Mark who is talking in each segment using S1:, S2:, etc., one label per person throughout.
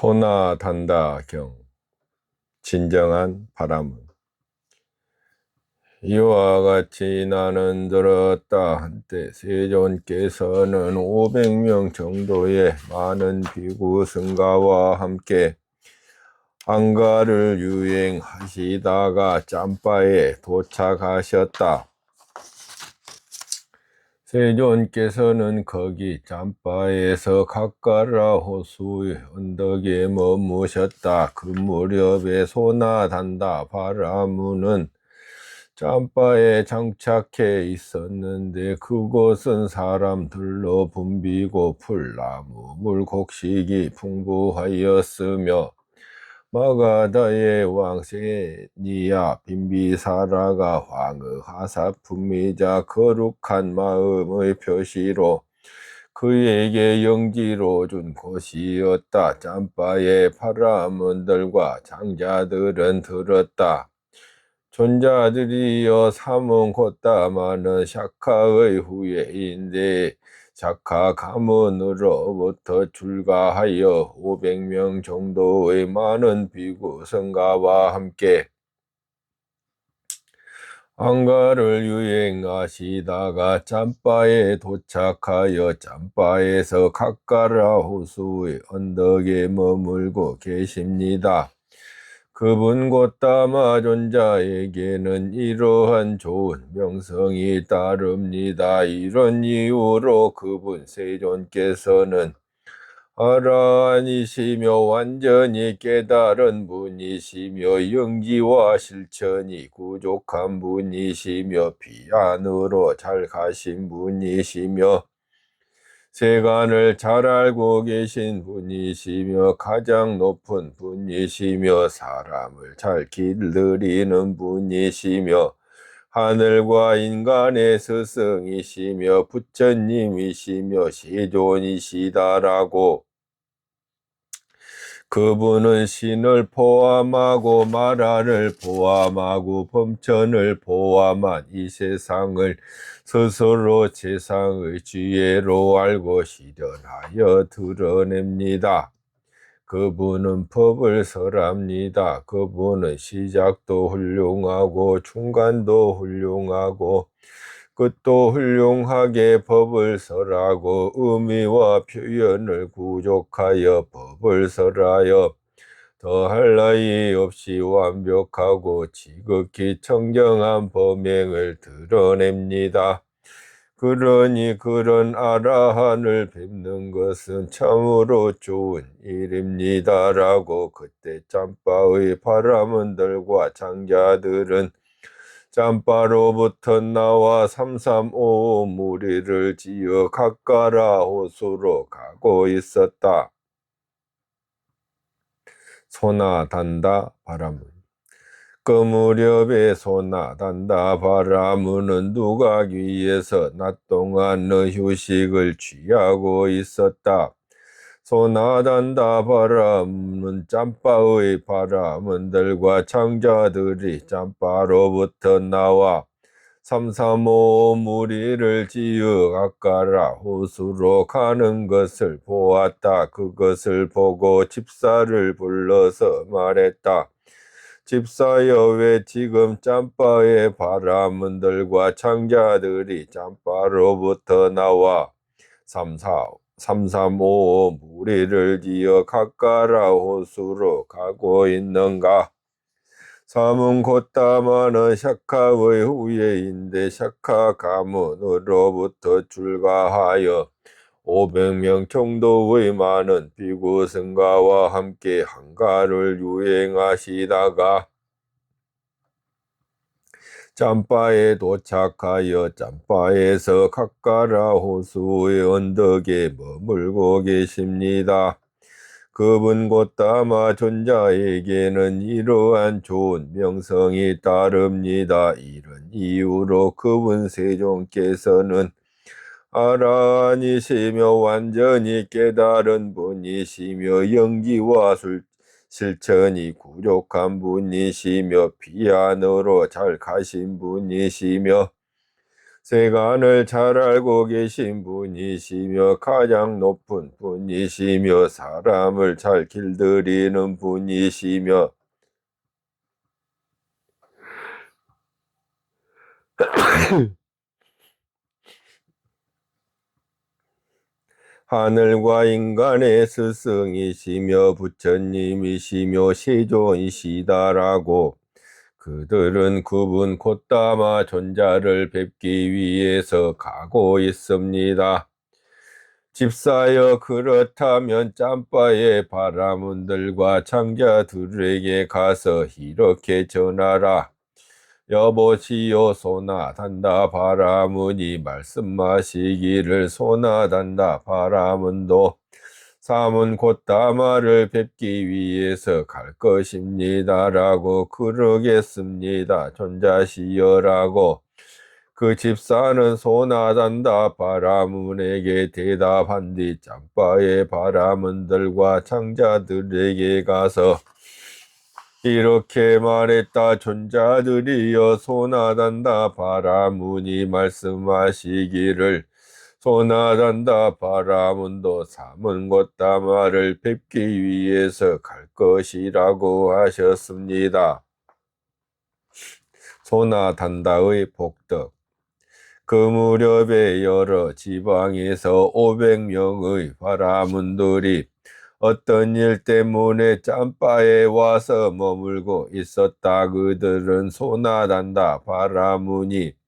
S1: 소나단다 경. 진정한 바람은 이와 같이 나는 들었다. 한때 세존께서는 500명 정도의 많은 비구 승가와 함께 한가를 유행하시다가 짬바에 도착하셨다. 세존께서는 거기 짬바에서 각가라 호수의 언덕에 머무셨다. 그 무렵에 소나단다 바라무는 짬바에 장착해 있었는데 그곳은 사람들로 붐비고 풀나무 물곡식이 풍부하였으며 마가다의 왕 세니야 빈비사라가 황의 하사품이자 거룩한 마음의 표시로 그에게 영지로 준 곳이었다. 짬바의 파라문들과 장자들은 들었다. 존자들이여 삼은 곧다마는 샤카의 후예인데 샤카 가문으로부터 출가하여 500명 정도의 많은 비구 성가와 함께 한가를 유행하시다가 짬바에 도착하여 짬바에서 각가라 호수의 언덕에 머물고 계십니다. 그분 곧다마 존자에게는 이러한 좋은 명성이 따릅니다. 이런 이유로 그분 세존께서는 아라한이시며 완전히 깨달은 분이시며 영지와 실천이 부족한 분이시며 비안으로 잘 가신 분이시며 세간을 잘 알고 계신 분이시며 가장 높은 분이시며 사람을 잘 길들이는 분이시며 하늘과 인간의 스승이시며 부처님이시며 세존이시다라고 그분은 신을 포함하고 만화를 포함하고 범천을 포함한 이 세상을 스스로 세상의 지혜로 알고 실현하여 드러냅니다. 그분은 법을 설합니다. 그분은 시작도 훌륭하고 중간도 훌륭하고 끝도 훌륭하게 법을 설하고 의미와 표현을 구족하여 법을 설하여 더할 나위 없이 완벽하고 지극히 청정한 범행을 드러냅니다. 그러니 그런 아라한을 뵙는 것은 참으로 좋은 일입니다. 라고 그때 짬바의 바라문들과 장자들은 짬바로부터 나와 335 무리를 지어 각가라 호수로 가고 있었다. 소나단다 바라문. 그 무렵에 소나단다 바라문은 누각 위에서 낮 동안의 휴식을 취하고 있었다. 소나단다 바라문은 짬바의 바라문들과 장자들이 짬바로부터 나와 335 무리를 지어 각가라 호수로 가는 것을 보았다. 그것을 보고 집사를 불러서 말했다. 집사여, 왜 지금 짬바의 바라문들과 장자들이 짬바로부터 나와 335 무리를 지어 각가라 호수로 가고 있는가? 삼은 곧다마는 샤카의 후예인데 샤카 가문으로부터 출가하여 500명 정도의 많은 비구 승가와 함께 한가를 유행하시다가 짬바에 도착하여 짬바에서 각가라 호수의 언덕에 머물고 계십니다. 그분 곧다마 존자에게는 이러한 좋은 명성이 따릅니다. 이런 이유로 그분 세존께서는 아라한이시며 완전히 깨달은 분이시며 영지와 실천이 부족한 분이시며 비안으로 잘 가신 분이시며 세간을 잘 알고 계신 분이시며 가장 높은 분이시며 사람을 잘 길들이는 분이시며 하늘과 인간의 스승이시며 부처님이시며 세존이시다라고 그들은 그분 곧다마 존자를 뵙기 위해서 가고 있습니다. 집사여 그렇다면 짬바의 바라문들과 장자들에게 가서 이렇게 전하라. 여보시오 소나단다 바라문이 말씀하시기를 소나단다 바라문도 사문 곧다마를 뵙기 위해서 갈 것입니다라고 그러겠습니다. 존자시여라고 그 집사는 소나단다 바라문에게 대답한 뒤 짬바의 바라문들과 장자들에게 가서 이렇게 말했다. 존자들이여 소나단다 바라문이 말씀하시기를 소나단다 바라문도 사문 곧다마를 뵙기 위해서 갈 것이라고 하셨습니다. 소나단다의 복덕. 그 무렵에 여러 지방에서 500명의 바라문들이 어떤 일 때문에 짬바에 와서 머물고 있었다. 그들은 소나단다 바라문이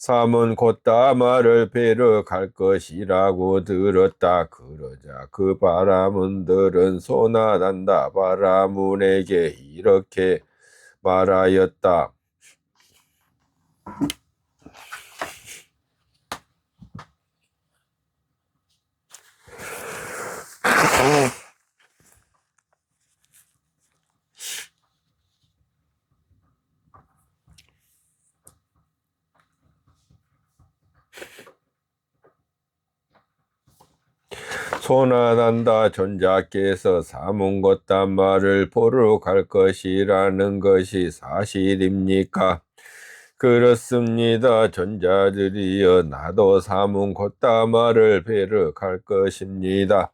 S1: 사문 곧다마를 뵈러 갈 것이라고 들었다. 그러자 그 바라문들은 소나단다 바라문에게 이렇게 말하였다. 소나단다 존자께서 사문 곧다마를 보러 갈 것이라는 것이 사실입니까? 그렇습니다. 존자들이여 나도 사문 곧다마를 뵈러 갈 것입니다.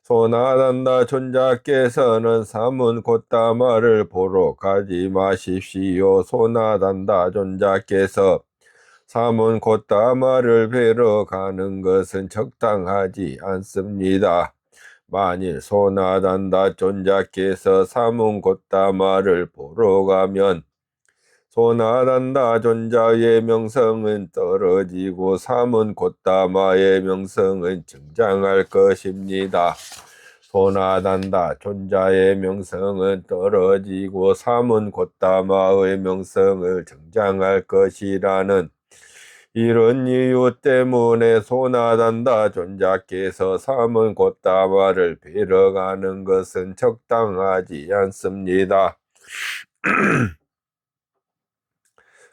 S1: 소나단다 존자께서는 사문 곧다마를 보러 가지 마십시오. 소나단다 존자께서 사문 곧다마를 뵈러 가는 것은 적당하지 않습니다. 만일 소나단다 존자께서 사문 곧다마를 보러 가면 소나단다 존자의 명성은 떨어지고 사문 곧다마의 명성은 증장할 것입니다. 소나단다 존자의 명성은 떨어지고 사문 곧다마의 명성을 증장할 것이라는 이런 이유 때문에 소나단다 존자께서 사문 곧다마를 뵈러 가는 것은 적당하지 않습니다.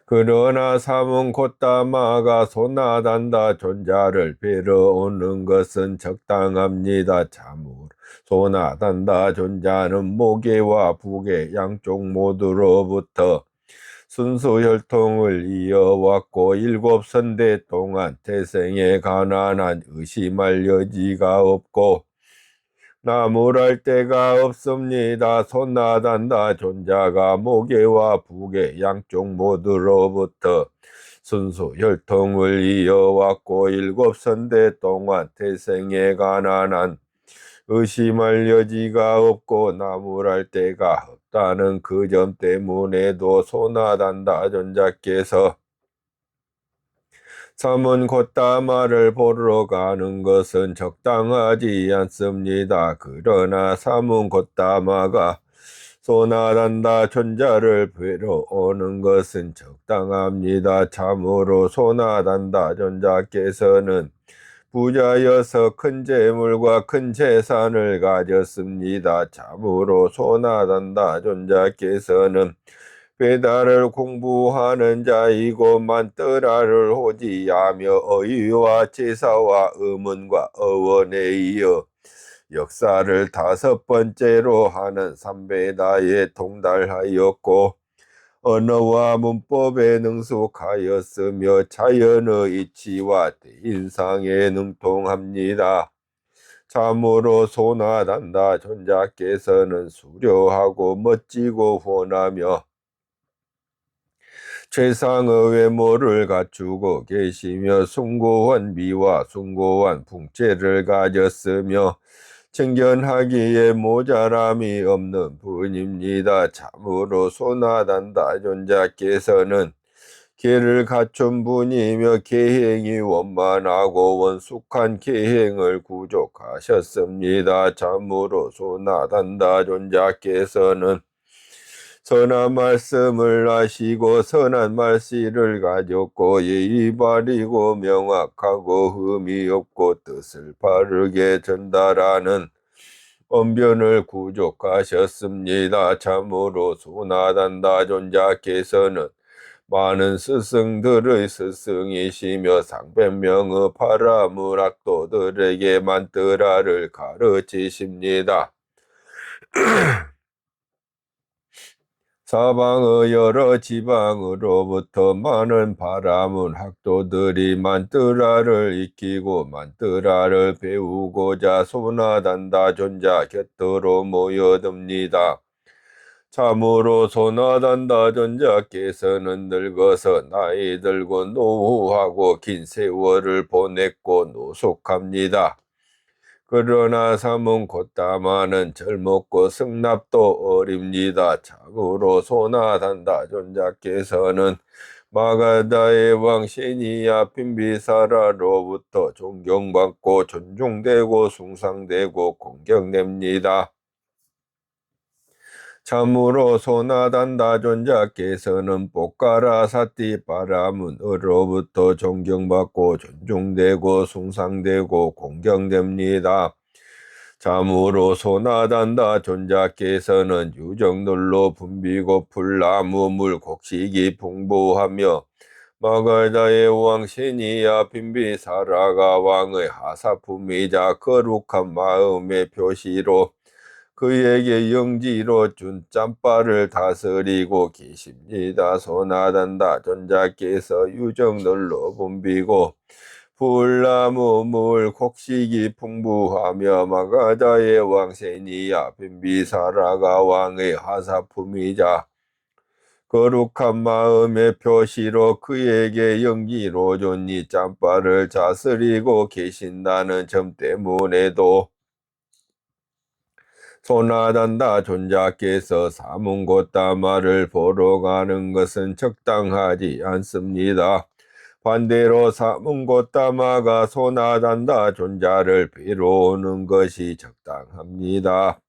S1: 그러나 사문 곧다마가 소나단다 존자를 뵈러 오는 것은 적당합니다. 참으로 소나단다 존자는 모계와 부계 양쪽 모두로부터 순수 혈통을 이어왔고 7선대 동안 태생에 가난한 의심할 여지가 없고 나무랄 데가 없습니다. 소나단다 존자가 모계와 부계 양쪽 모두로부터 순수 혈통을 이어왔고 7선대 동안 태생에 가난한 의심할 여지가 없고 나무랄 데가 없다는 그 점 때문에도 소나단다 존자께서 사문 곧다마를 보러 가는 것은 적당하지 않습니다. 그러나 사문 곧다마가 소나단다 존자를 뵈러 오는 것은 적당합니다. 참으로 소나단다 존자께서는 부자여서 큰 재물과 큰 재산을 가졌습니다. 참으로 소나단다 존자께서는 베다를 공부하는 자이고 만뜨라를 호지하며 어휘와 제사와 의문과 어원에 이어 역사를 5번째로 하는 삼베다에 통달하였고 언어와 문법에 능숙하였으며 자연의 이치와 대인상에 능통합니다. 참으로 소나단다 존자께서는 수려하고 멋지고 훤하며 최상의 외모를 갖추고 계시며 숭고한 미와 숭고한 풍채를 가졌으며 청견하기에 모자람이 없는 분입니다. 참으로 소나단다 존자께서는 계를 갖춘 분이며 계행이 원만하고 원숙한 계행을 구족하셨습니다. 참으로 소나단다 존자께서는 선한 말씀을 하시고 선한 말씨를 가졌고 예의 바르고 명확하고 흠이 없고 뜻을 바르게 전달하는 언변을 구족하셨습니다. 참으로 소나단다 존자께서는 많은 스승들의 스승이시며 상백명의 파라문학도들에게 만뜨라를 가르치십니다. 사방의 여러 지방으로부터 많은 파라문학도들이 만뜨라를 익히고 만뜨라를 배우고자 소나단다 존자 곁으로 모여듭니다. 참으로 소나단다 존자께서는 늙어서 나이 들고 노후하고 긴 세월을 보냈고 노숙합니다. 그러나 삼은 곧다마는 젊었고 승납도 어립니다. 참으로 소나단다 존자께서는 마가다의 왕 시니아 빈비사라로부터 존경받고 존중되고 숭상되고 공경됩니다. 참으로 소나단다 존자께서는 뽀까라 사띠 바라문으로부터 존경받고 존중되고 숭상되고 공경됩니다. 참으로 소나단다 존자께서는 유정들로 붐비고 풀나무 물 곡식이 풍부하며 마가다의 왕 시니아 빈비사라가 왕의 하사품이자 거룩한 마음의 표시로 그에게 영지로 준 짬바를 다스리고 계십니다. 소나단다 존자께서 유정들로 붐비고 풀나무 물 곡식이 풍부하며 마가다의 왕 세니아 빈비사라가 왕의 하사품이자 거룩한 마음의 표시로 그에게 영지로 준 이 짬바를 다스리고 계신다는 점 때문에도 소나단다 존자께서 사문고다마를 보러 가는 것은 적당하지 않습니다. 반대로 사문고다마가 소나단다 존자를 뵈러 오는 것이 적당합니다.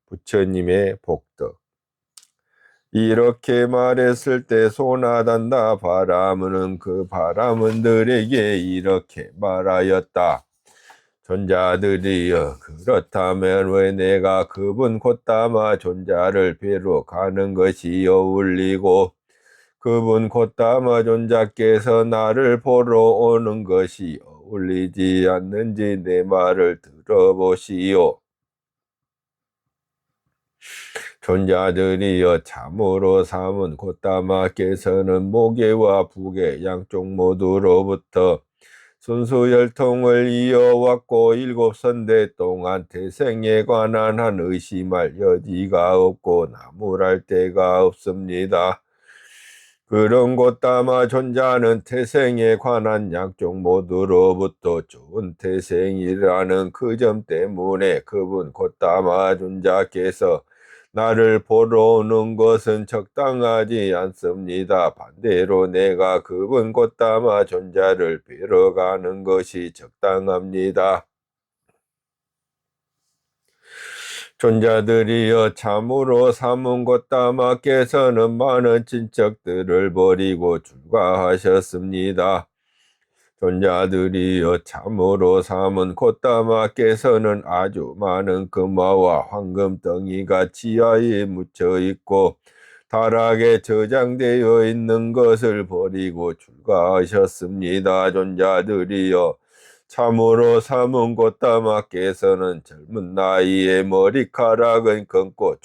S1: 부처님의 복덕. 이렇게 말했을 때 소나단다 바라문은 그 바라문들에게 이렇게 말하였다. 존자들이여, 그렇다면 왜 내가 그분 곧다마 존자를 뵈러 가는 것이 어울리고 그분 곧다마 존자께서 나를 보러 오는 것이 어울리지 않는지 내 말을 들어보시오. 존자들이여, 참으로 삼은 곧다마께서는 모계와 부계 양쪽 모두로부터 순수혈통을 이어왔고 7선대 동안 태생에 관한 한 의심할 여지가 없고 나무랄 데가 없습니다. 그런 곧다마 존자는 태생에 관한 양쪽 모두로부터 좋은 태생이라는 그 점 때문에 그분 곧다마 존자께서 나를 보러 오는 것은 적당하지 않습니다. 반대로 내가 그분 곧다마 존자를 뵈러 가는 것이 적당합니다. 존자들이여, 참으로 삼은 곧다마께서는 많은 친척들을 버리고 출가하셨습니다. 존자들이여, 참으로 삼은 곧다마께서는 아주 많은 금화와 황금 덩이가 지하에 묻혀 있고 다락에 저장되어 있는 것을 버리고 출가하셨습니다. 존자들이여, 참으로 삼은 꽃다마께서는 젊은 나이에 머리카락은 검고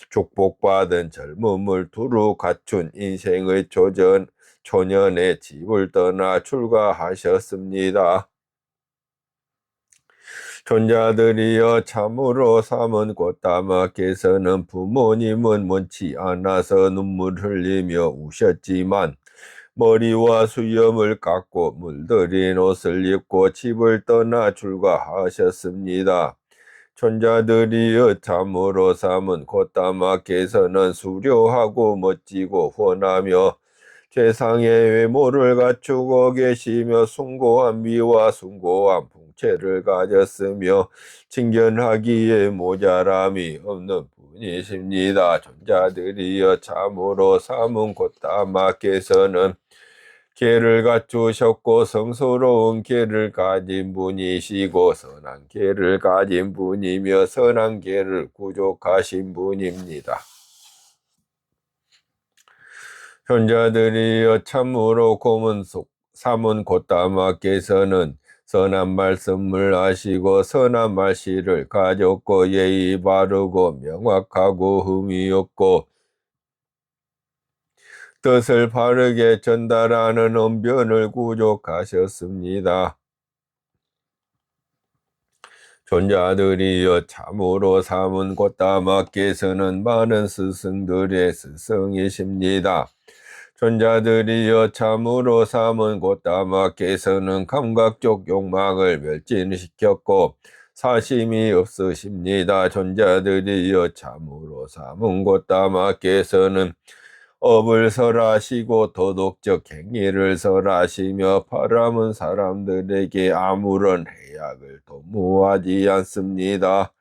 S1: 축복받은 젊음을 두루 갖춘 인생의 초년에 집을 떠나 출가하셨습니다. 존자들이여 참으로 삼은 꽃다마께서는 부모님은 원치 않아서 눈물 흘리며 우셨지만 머리와 수염을 깎고 물들인 옷을 입고 집을 떠나 출가하셨습니다. 천자들이여 참으로 삼은 꽃다마께서는 수려하고 멋지고 훤하며 최상의 외모를 갖추고 계시며 숭고한 미와 숭고한 풍채를 가졌으며 친견하기에 모자람이 없는 분이십니다. 존자들이여 참으로 삼은 꽃다마께서는 계를 갖추셨고 성스러운 계를 가진 분이시고 선한 계를 가진 분이며 선한 계를 구족하신 분입니다. 현자들이여 참으로 삼은 꽃다마께서는 선한 말씀을 하시고 선한 말씨를 가졌고 예의 바르고 명확하고 흠이 없고 뜻을 바르게 전달하는 언변을 구족하셨습니다. 존자들이여 참으로 삼은 꽃다마께서는 많은 스승들의 스승이십니다. 존자들이여 참으로 삼은 꽃다마께서는 감각적 욕망을 멸진시켰고 사심이 없으십니다. 존자들이여 참으로 삼은 꽃다마께서는 업을 설하시고 도덕적 행위를 설하시며 바람은 사람들에게 아무런 해악을 도모하지 않습니다.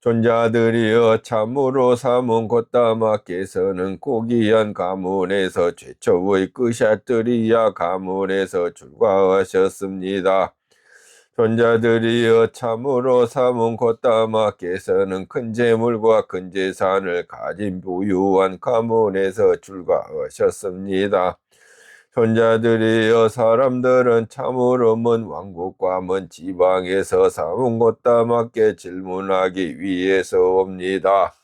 S1: 존자들이여 참으로 삼은 꽃다마께서는 고귀한 가문에서 최초의 끄샤뜨리야 가문에서 출가하셨습니다. 존자들이여 참으로 삼은 꽃다마께서는 큰 재물과 큰 재산을 가진 부유한 가문에서 출가하셨습니다. 존자들이여 사람들은 참으로 먼 왕국과 먼 지방에서 삼은 꽃다마께 질문하기 위해서 옵니다.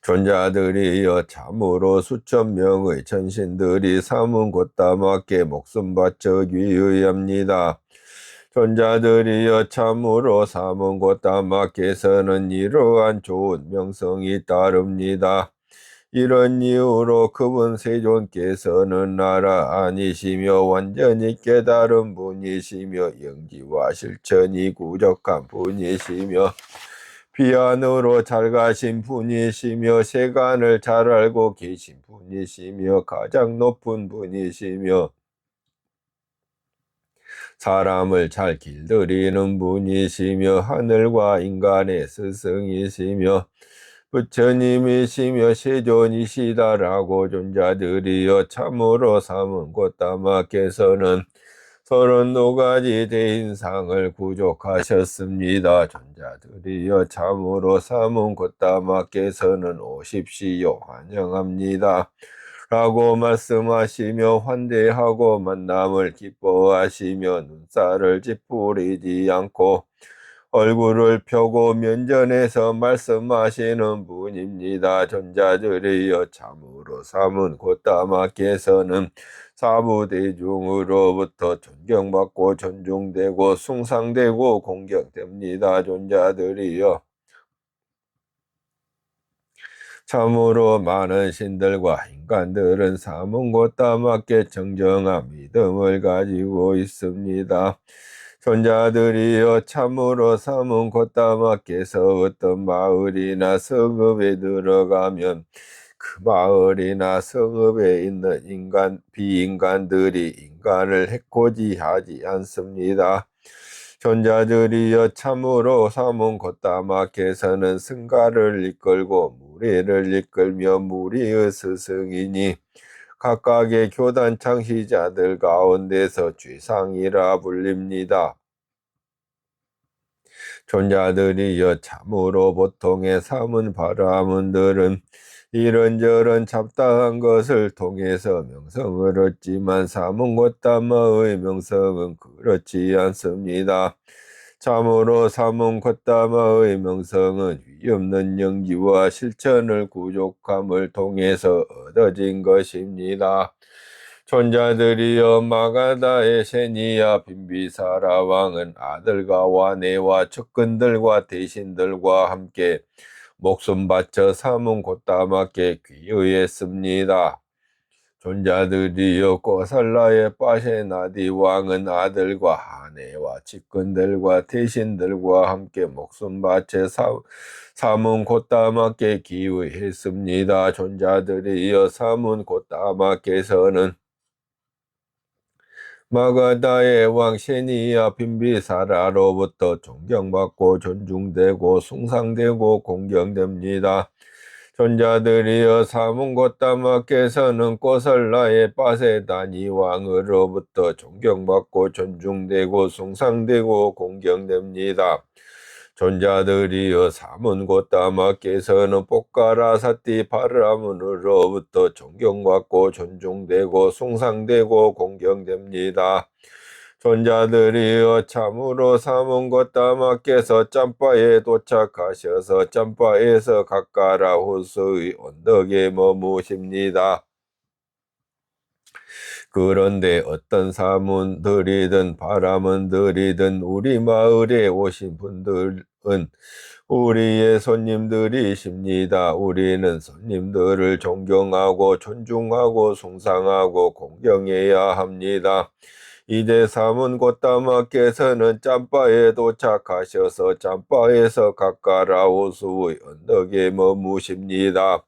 S1: 존자들이여 참으로 수천 명의 천신들이 삼은 꽃다마께 목숨 바쳐 귀의합니다. 존자들이여 참으로 삼은 꽃다마께서는 이러한 좋은 명성이 따릅니다. 이런 이유로 그분 세존께서는 나라 아니시며 완전히 깨달은 분이시며 영지와 실천이 구족한 분이시며 비안으로 잘 가신 분이시며 세간을 잘 알고 계신 분이시며 가장 높은 분이시며 사람을 잘 길들이는 분이시며 하늘과 인간의 스승이시며 부처님이시며 세존이시다라고 존자들이여 참으로 삼은 꽃다마께서는 32가지 대인상을 구족하셨습니다. 존자들이여 참으로 삼은 꽃다마께서는 오십시오 환영합니다 라고 말씀하시며 환대하고 만남을 기뻐하시며 눈살을 찌푸리지 않고 얼굴을 펴고 면전에서 말씀하시는 분입니다. 존자들이여 참으로 삼은 꽃다마께서는 사부대중으로부터 존경받고 존중되고 숭상되고 공경됩니다. 존자들이여 참으로 많은 신들과 인간들은 삼은 꽃다마께 정정한 믿음을 가지고 있습니다. 존자들이여 참으로 삼은 꽃다마께서 어떤 마을이나 성읍에 들어가면 그 마을이나 성읍에 있는 비인간들이 인간을 해코지하지 않습니다. 존자들이여 참으로 삼은 꽃다마께서는 승가를 이끌고 무리를 이끌며 무리의 스승이니 각각의 교단 창시자들 가운데서 최상이라 불립니다. 존자들이여 참으로 보통의 삼은 바라문들은 이런저런 잡다한 것을 통해서 명성을 얻지만 사문고따마의 명성은 그렇지 않습니다. 참으로 사문고따마의 명성은 위없는 영지와 실천을 구족함을 통해서 얻어진 것입니다. 존자들이여 마가다의 세니야 빈비사라 왕은 아들과 와내와 측근들과 대신들과 함께 목숨 바쳐 삼은 곧다맞게 귀의했습니다. 존자들이여 꼬살라의 빠세나디 왕은 아들과 아내와 측근들과 대신들과 함께 목숨 바쳐 삼은 곧다맞게 귀의했습니다. 존자들이여 삼은 곧다맞게서는 마가다의 왕 세니야 빈비사라로부터 존경받고 존중되고 숭상되고 공경됩니다. 존자들이여 사문고따마께서는 꼬살라의 빠세다니 왕으로부터 존경받고 존중되고 숭상되고 공경됩니다. 존자들이여 사문고따마께서는 포카라사티 바라문으로부터 존경받고 존중되고 숭상되고 공경됩니다. 존자들이여 참으로 사문고따마께서 짬바에 도착하셔서 짬바에서 각가라 호수의 언덕에 머무십니다. 그런데 어떤 사문들이든 바람은들이든 우리 마을에 오신 분들은 우리의 손님들이십니다. 우리는 손님들을 존경하고 존중하고 숭상하고 공경해야 합니다. 이제 사문고따마께서는 짬바에 도착하셔서 짬바에서 각가라 호수의 언덕에 머무십니다.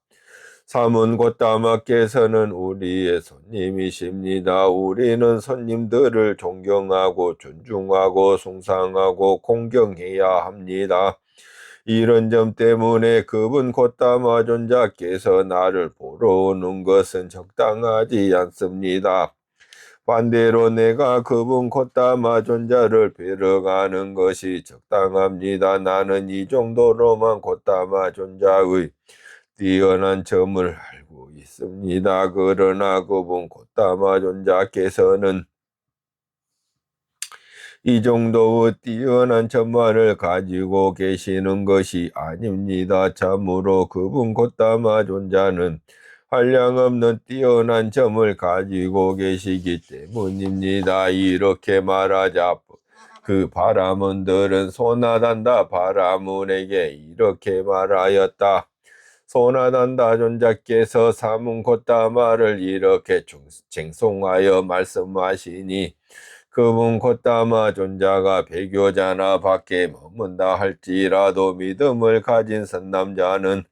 S1: 사문고따마께서는 우리의 손님이십니다. 우리는 손님들을 존경하고 존중하고 숭상하고 공경해야 합니다. 이런 점 때문에 그분 고따마 존자께서 나를 보러 오는 것은 적당하지 않습니다. 반대로 내가 그분 고따마 존자를 뵈러 가는 것이 적당합니다. 나는 이 정도로만 고따마 존자의 뛰어난 점을 알고 있습니다. 그러나 그분 고따마 존자께서는 이 정도의 뛰어난 점만을 가지고 계시는 것이 아닙니다. 참으로 그분 고따마 존자는 한량없는 뛰어난 점을 가지고 계시기 때문입니다. 이렇게 말하자 그 바라문들은 소나단다 바라문에게 이렇게 말하였다. 소나단다 존자께서 사문고따마를 이렇게 쟁송하여 말씀하시니 그분 고따마 존자가 배교자나 밖에 머문다 할지라도 믿음을 가진 선남자는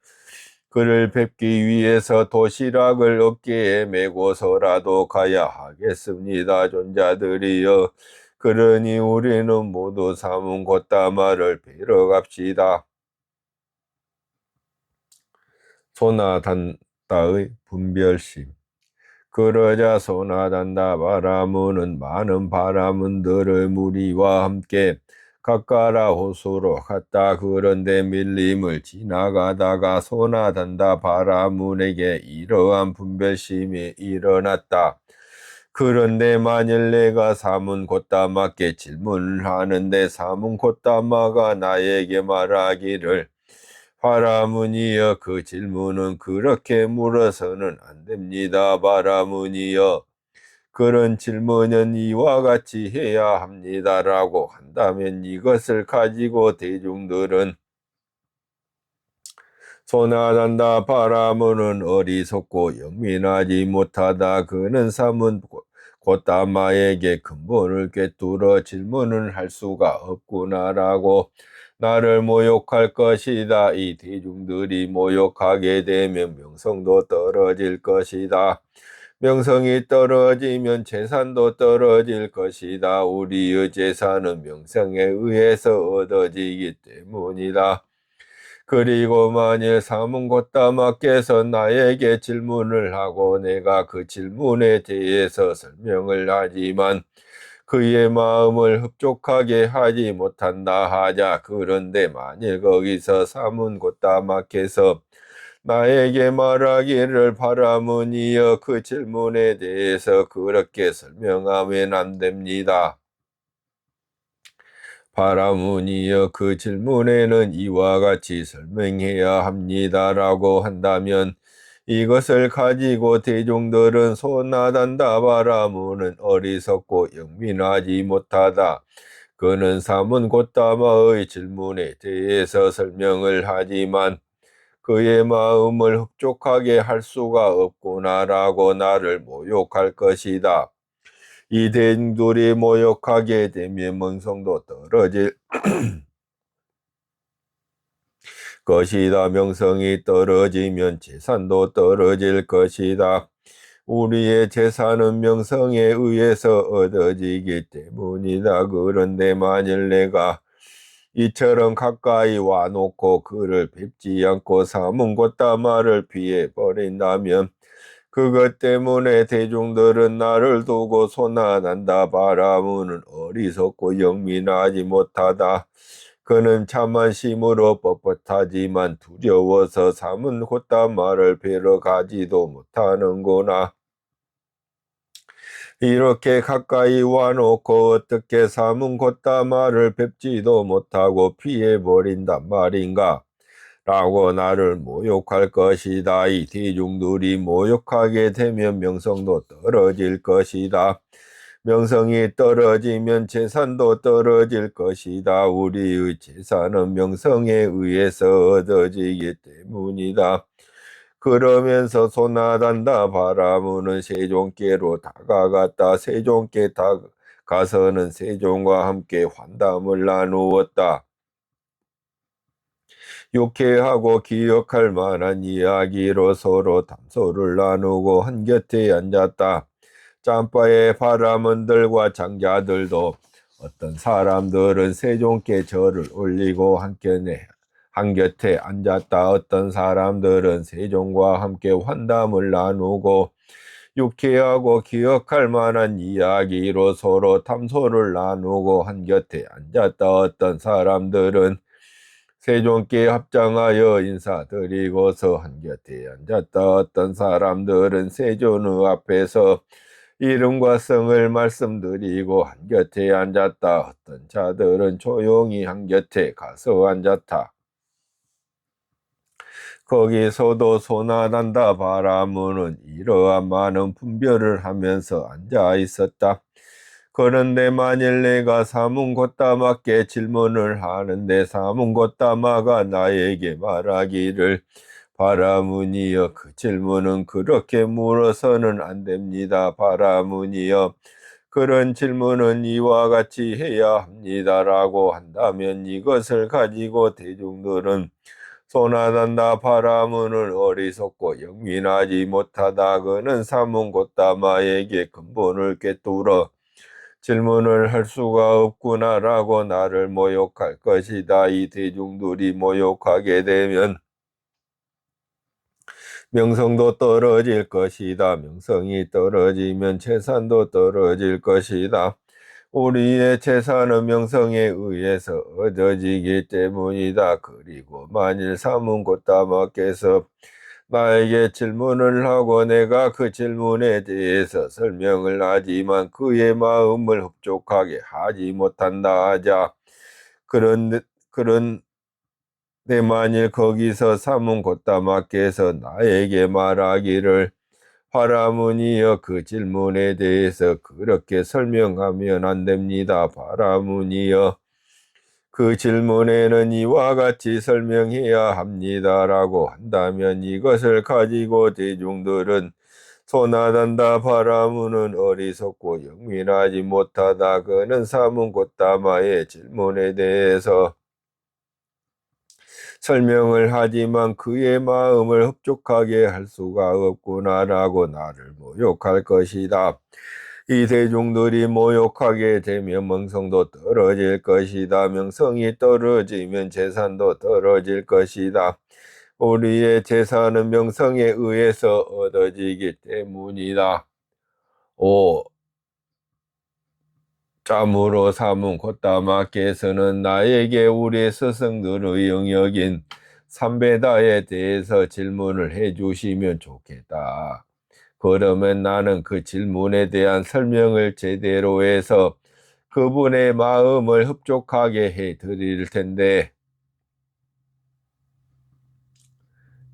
S1: 그를 뵙기 위해서 도시락을 어깨에 메고서라도 가야 하겠습니다. 존자들이여 그러니 우리는 모두 사문고따마를 뵈러 갑시다. 소나단다의 분별심. 그러자 소나단다 바라문은 많은 바라문들의 무리와 함께 각가라 호수로 갔다. 그런데 밀림을 지나가다가 소나단다 바라문에게 이러한 분별심이 일어났다. 그런데 만일 내가 사문고따마께 질문을 하는데 사문고따마가 나에게 말하기를 바라문이여 그 질문은 그렇게 물어서는 안 됩니다. 바라문이여 그런 질문은 이와 같이 해야 합니다라고 한다면 이것을 가지고 대중들은 소나단다 바라문은 어리석고 영민하지 못하다. 그는 사문 고따마에게 근본을 꿰뚫어 질문을 할 수가 없구나라고 나를 모욕할 것이다. 이 대중들이 모욕하게 되면 명성도 떨어질 것이다. 명성이 떨어지면 재산도 떨어질 것이다. 우리의 재산은 명성에 의해서 얻어지기 때문이다. 그리고 만일 사문고따마께서 나에게 질문을 하고 내가 그 질문에 대해서 설명을 하지만 그의 마음을 흡족하게 하지 못한다 하자. 그런데 만일 거기서 사문고따마께서 나에게 말하기를 바라무니여 그 질문에 대해서 그렇게 설명하면 안 됩니다. 바라무니여 그 질문에는 이와 같이 설명해야 합니다라고 한다면 이것을 가지고 대중들은 소나단다 바라무는 어리석고 영민하지 못하다. 그는 사문 곧다마의 질문에 대해서 설명을 하지만 그의 마음을 흡족하게 할 수가 없구나라고 나를 모욕할 것이다. 이 대중들이 모욕하게 되면 명성도 떨어질 것이다. 명성이 떨어지면 재산도 떨어질 것이다. 우리의 재산은 명성에 의해서 얻어지기 때문이다. 그런데 만일 내가 이처럼 가까이 와놓고 그를 뵙지 않고 사문 곧다마를 피해버린다면 그것 때문에 대중들은 나를 두고 소난한다. 바라무는 어리석고 영민하지 못하다. 그는 참한 심으로 뻣뻣하지만 두려워서 사문 곧다마를 뵈러 가지도 못하는구나. 이렇게 가까이 와놓고 어떻게 사문 곧다마를 뵙지도 못하고 피해버린단 말인가? 라고 나를 모욕할 것이다. 이 대중들이 모욕하게 되면 명성도 떨어질 것이다. 명성이 떨어지면 재산도 떨어질 것이다. 우리의 재산은 명성에 의해서 얻어지기 때문이다. 그러면서 소나단다 바라무는 세종께로 다가갔다. 세종께 다가서는 세종과 함께 환담을 나누었다. 유쾌하고 기억할 만한 이야기로 서로 담소를 나누고 한곁에 앉았다. 짬바의 바람원들과 장자들도 어떤 사람들은 세종께 절을 올리고 한곁에 앉았다. 어떤 사람들은 세종과 함께 환담을 나누고 유쾌하고 기억할 만한 이야기로 서로 담소를 나누고 한곁에 앉았다. 어떤 사람들은 세종께 합장하여 인사드리고서 한곁에 앉았다. 어떤 사람들은 세존의 앞에서 이름과 성을 말씀드리고 한곁에 앉았다. 어떤 자들은 조용히 한곁에 가서 앉았다. 거기서도 소나단다 바라무는 이러한 많은 분별을 하면서 앉아 있었다. 그런데 만일 내가 사문 곧다마께 질문을 하는데 사문 곧다마가 나에게 말하기를 바라무니여 그 질문은 그렇게 물어서는 안 됩니다. 바라무니여 그런 질문은 이와 같이 해야 합니다라고 한다면 이것을 가지고 대중들은 소나단다 바라무는 어리석고 영민하지 못하다. 그는 사문 곧다마에게 근본을 꿰뚫어 질문을 할 수가 없구나라고 나를 모욕할 것이다. 이 대중들이 모욕하게 되면 명성도 떨어질 것이다. 명성이 떨어지면 재산도 떨어질 것이다. 우리의 재산은 명성에 의해서 얻어지기 때문이다. 그리고 만일 사문 곧다마께서 나에게 질문을 하고 내가 그 질문에 대해서 설명을 하지만 그의 마음을 흡족하게 하지 못한다 하자. 그런데 만일 거기서 사문 곧다마께서 나에게 말하기를 바라무니여 그 질문에 대해서 그렇게 설명하면 안 됩니다. 바라무니여 그 질문에는 이와 같이 설명해야 합니다라고 한다면 이것을 가지고 대중들은 소나단다 바라무는 어리석고 영민하지 못하다. 그는 사문 곧다마의 질문에 대해서 설명을 하지만 그의 마음을 흡족하게 할 수가 없구나라고 나를 모욕할 것이다. 이 대중들이 모욕하게 되면 명성도 떨어질 것이다. 명성이 떨어지면 재산도 떨어질 것이다. 우리의 재산은 명성에 의해서 얻어지기 때문이다. 5. 참으로 사문 곧다마께서는 나에게 우리 스승들의 영역인 삼배다에 대해서 질문을 해 주시면 좋겠다. 그러면 나는 그 질문에 대한 설명을 제대로 해서 그분의 마음을 흡족하게 해 드릴 텐데,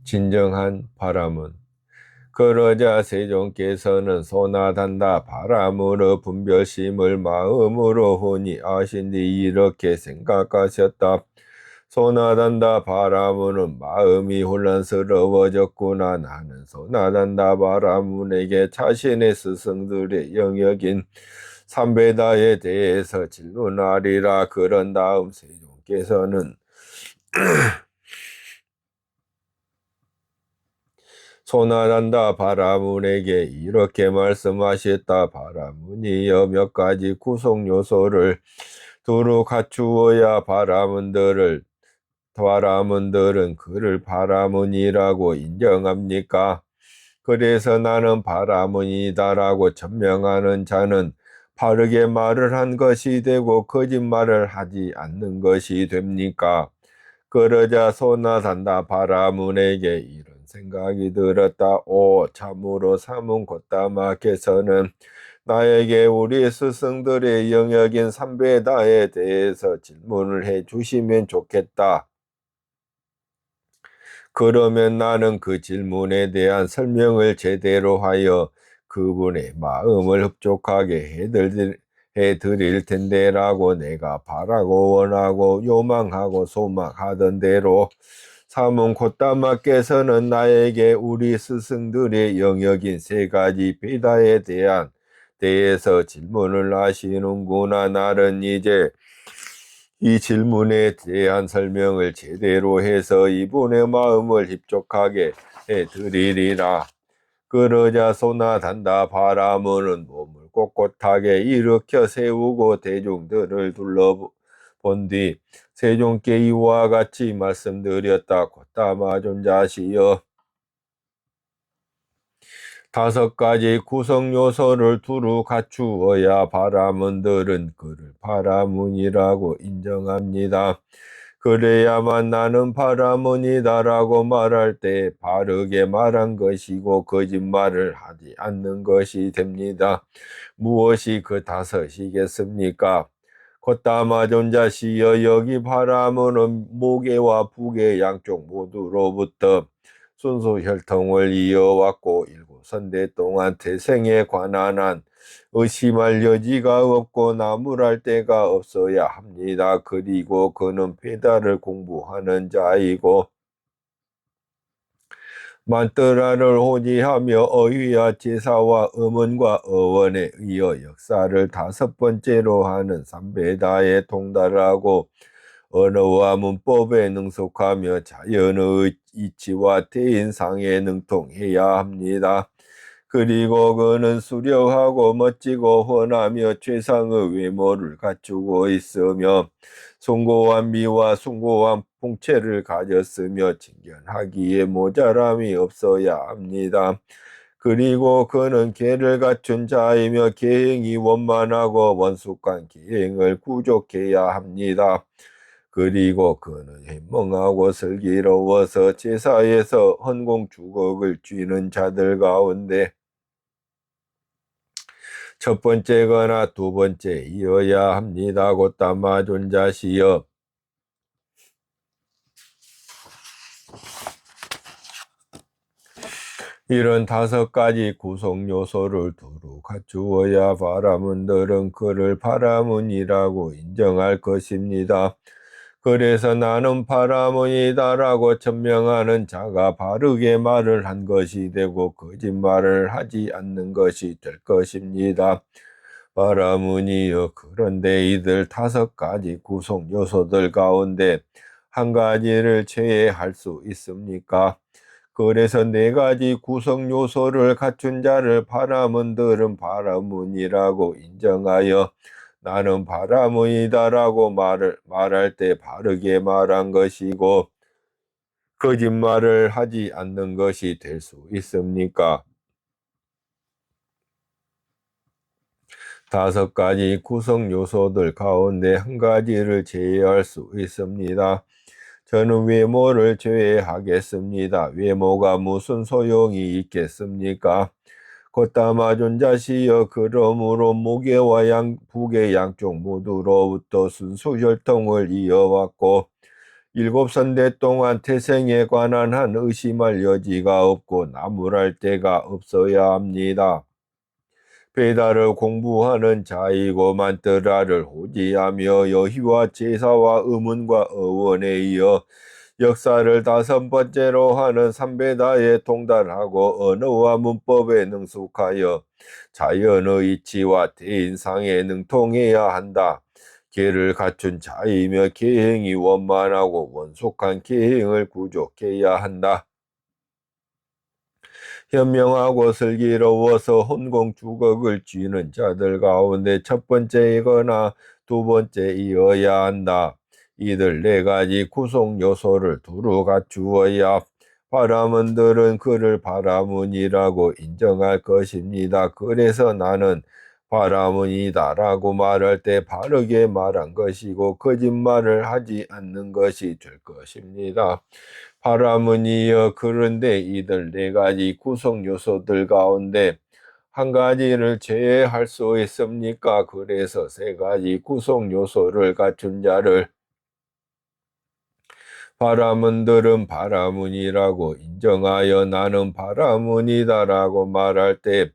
S1: 진정한 바람은, 그러자 세종께서는 소나단다 바람으로 분별심을 마음으로 흔히 아신디 이렇게 생각하셨다. 소나단다 바라문은 마음이 혼란스러워졌구나. 나는 소나단다 바라문에게 자신의 스승들의 영역인 삼배다에 대해서 질문하리라. 그런 다음 세종께서는 소나단다 바라문에게 이렇게 말씀하셨다. 바라문이여, 몇 가지 구성 요소를 두루 갖추어야 바라문들은 그를 바라문이라고 인정합니까? 그래서 나는 바라문이다라고 전명하는 자는 바르게 말을 한 것이 되고 거짓말을 하지 않는 것이 됩니까? 그러자 소나단다 바라문에게 이런 생각이 들었다. 오, 참으로 사문 곶다마께서는 나에게 우리 스승들의 영역인 삼배다에 대해서 질문을 해 주시면 좋겠다. 그러면 나는 그 질문에 대한 설명을 제대로 하여 그분의 마음을 흡족하게 해드릴 텐데라고 내가 바라고 원하고 요망하고 소망하던 대로 사문 곶다마께서는 나에게 우리 스승들의 영역인 세 가지 베다에 대해서 질문을 하시는구나. 나는 이제 이 질문에 대한 설명을 제대로 해서 이분의 마음을 흡족하게 해드리리라. 그러자 소나단다 바라문은 몸을 꼿꼿하게 일으켜 세우고 대중들을 둘러본 뒤 세종께 이와 같이 말씀드렸다. 곶다마 존자시여, 다섯 가지 구성 요소를 두루 갖추어야 바라문들은 그를 바라문이라고 인정합니다. 그래야만 나는 바라문이다라고 말할 때 바르게 말한 것이고 거짓말을 하지 않는 것이 됩니다. 무엇이 그 다섯이겠습니까? 곶다마 존자시여, 여기 바라문은 모계와 부계 양쪽 모두로부터 순수 혈통을 이어왔고 일곱 선대 동안 태생에 관한 한 의심할 여지가 없고 나무랄 데가 없어야 합니다. 그리고 그는 페다를 공부하는 자이고 만뜨라를 호지하며 어휘와 제사와 음원과 어원에 이어 역사를 다섯 번째로 하는 삼배다에 통달하고 언어와 문법에 능숙하며 자연의 이치와 대인상에 능통해야 합니다. 그리고 그는 수려하고 멋지고 훤하며 최상의 외모를 갖추고 있으며 숭고한 미와 숭고한 풍채를 가졌으며 진견하기에 모자람이 없어야 합니다. 그리고 그는 계를 갖춘 자이며 계행이 원만하고 원숙한 계행을 구족해야 합니다. 그리고 그는 현명하고 슬기로워서 제사에서 헌공 주걱을 쥐는 자들 가운데 첫 번째거나 두 번째이어야 합니다. 곶다마 존자시여, 이런 다섯 가지 구성 요소를 두루 갖추어야 바라문들은 그를 바라문이라고 인정할 것입니다. 그래서 나는 바라문이다라고 천명하는 자가 바르게 말을 한 것이 되고 거짓말을 하지 않는 것이 될 것입니다. 바라문이여, 그런데 이들 다섯 가지 구성 요소들 가운데 한 가지를 제외할 수 있습니까? 그래서 네 가지 구성 요소를 갖춘 자를 바라문들은 바라문이라고 인정하여 나는 바라문이다라고 말할 때 바르게 말한 것이고 거짓말을 하지 않는 것이 될 수 있습니까? 다섯 가지 구성 요소들 가운데 한 가지를 제외할 수 있습니다. 저는 외모를 제외하겠습니다. 외모가 무슨 소용이 있겠습니까? 걷다마 존자시여 그러므로 무게와 부계 양쪽 모두로부터 순수 혈통을 이어왔고 7선대 동안 태생에 관한 한 의심할 여지가 없고 나무랄 데가 없어야 합니다. 베다를 공부하는 자이고 만트라를 호지하며 여희와 제사와 의문과 어원에 이어 역사를 5번째로 하는 삼베다에 통달하고 언어와 문법에 능숙하여 자연의 이치와 대인상에 능통해야 한다. 계를 갖춘 자이며 계행이 원만하고 원속한 계행을 구족해야 한다. 현명하고 슬기로워서 혼공주걱을 쥐는 자들 가운데 첫 번째이거나 두 번째이어야 한다. 이들 4가지 구성 요소를 두루 갖추어야 바라문들은 그를 바라문이라고 인정할 것입니다. 그래서 나는 바라문이다라고 말할 때 바르게 말한 것이고 거짓말을 하지 않는 것이 될 것입니다. 바라문이여 그런데 이들 4가지 구성 요소들 가운데 한 가지를 제외할 수 있습니까? 그래서 3가지 구성 요소를 갖춘 자를 바라문들은 바라문이라고 인정하여 나는 바라문이다라고 말할 때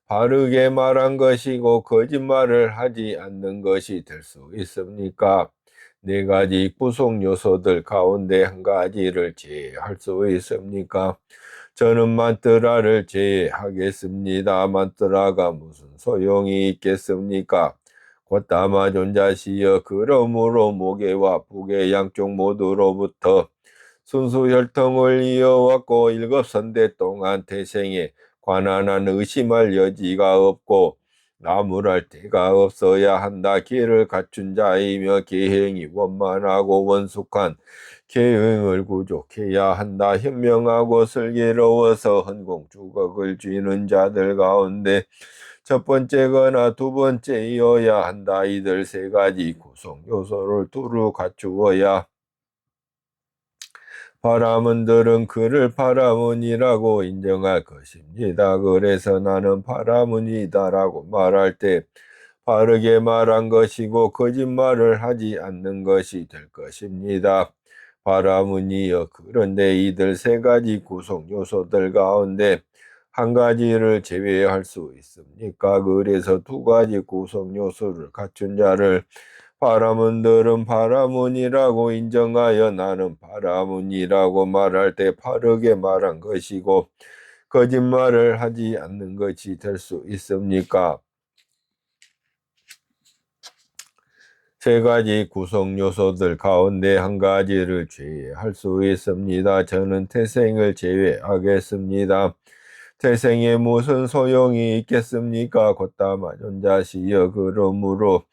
S1: 바르게 말한 것이고 거짓말을 하지 않는 것이 될 수 있습니까? 4가지 구성 요소들 가운데 한 가지를 제외할 수 있습니까? 저는 만트라를 제외하겠습니다. 만트라가 무슨 소용이 있겠습니까? 곧다마 존자시여 그러므로 모계와 부계 양쪽 모두로부터 순수 혈통을 이어왔고 7선대 동안 태생에 관한 한 의심할 여지가 없고 나무랄 데가 없어야 한다. 계를 갖춘 자이며 계행이 원만하고 원숙한 계행을 구족해야 한다. 현명하고 슬기로워서 헌공주걱을 쥐는 자들 가운데 첫 번째거나 두 번째이어야 한다. 이들 3가지 구성 요소를 두루 갖추어야 바라문들은 그를 바라문이라고 인정할 것입니다. 그래서 나는 바라문이다라고 말할 때 바르게 말한 것이고 거짓말을 하지 않는 것이 될 것입니다. 바라문이여 그런데 이들 3가지 구성 요소들 가운데 한 가지를 제외할 수 있습니까? 그래서 2가지 구성 요소를 갖춘 자를 바라문들은 바라문이라고 인정하여 나는 바라문이라고 말할 때 바르게 말한 것이고 거짓말을 하지 않는 것이 될 수 있습니까? 3가지 구성 요소들 가운데 한 가지를 제외할 수 있습니다. 저는 태생을 제외하겠습니다. 태생에 무슨 소용이 있겠습니까? 곧다마 존자시여 그러므로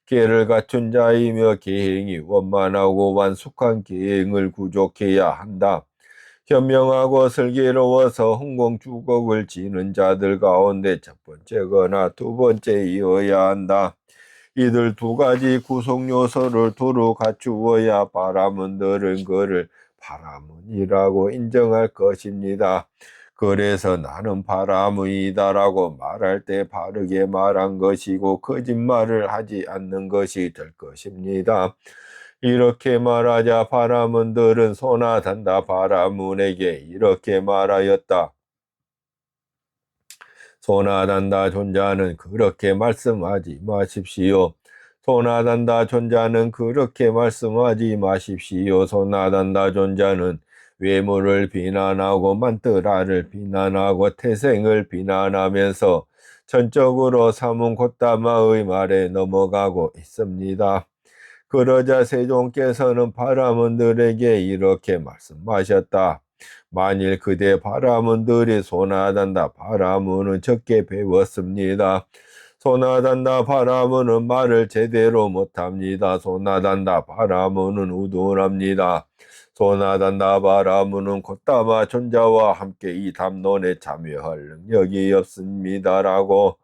S1: 계를 갖춘 자이며 계행이 원만하고 완숙한 계행을 구족해야 한다. 현명하고 슬기로워서 헌공주걱을 쥐는 자들 가운데 첫 번째거나 두 번째이어야 한다. 이들 2가지 구성 요소를 두루 갖추어야 바라문들은 그를 바라문이라고 인정할 것입니다. 그래서 나는 바라문이다라고 말할 때 바르게 말한 것이고 거짓말을 하지 않는 것이 될 것입니다. 이렇게 말하자 바라문들은 소나단다 바라문에게 이렇게 말하였다. 소나단다 존자는 그렇게 말씀하지 마십시오. 소나단다 존자는 그렇게 말씀하지 마십시오. 소나단다 존자는 외모를 비난하고 만트라를 비난하고 태생을 비난하면서 전적으로 삼은 곧다마의 말에 넘어가고 있습니다. 그러자 세종께서는 바라문들에게 이렇게 말씀하셨다. 만일 그대 바라문들이 소나단다 바라문은 적게 배웠습니다. 소나단다 바라문은 말을 제대로 못합니다. 소나단다 바라문은 우둔합니다. 소나단다 바라문은 곧다마 존자와 함께 이 담론에 참여할 능력이 없습니다라고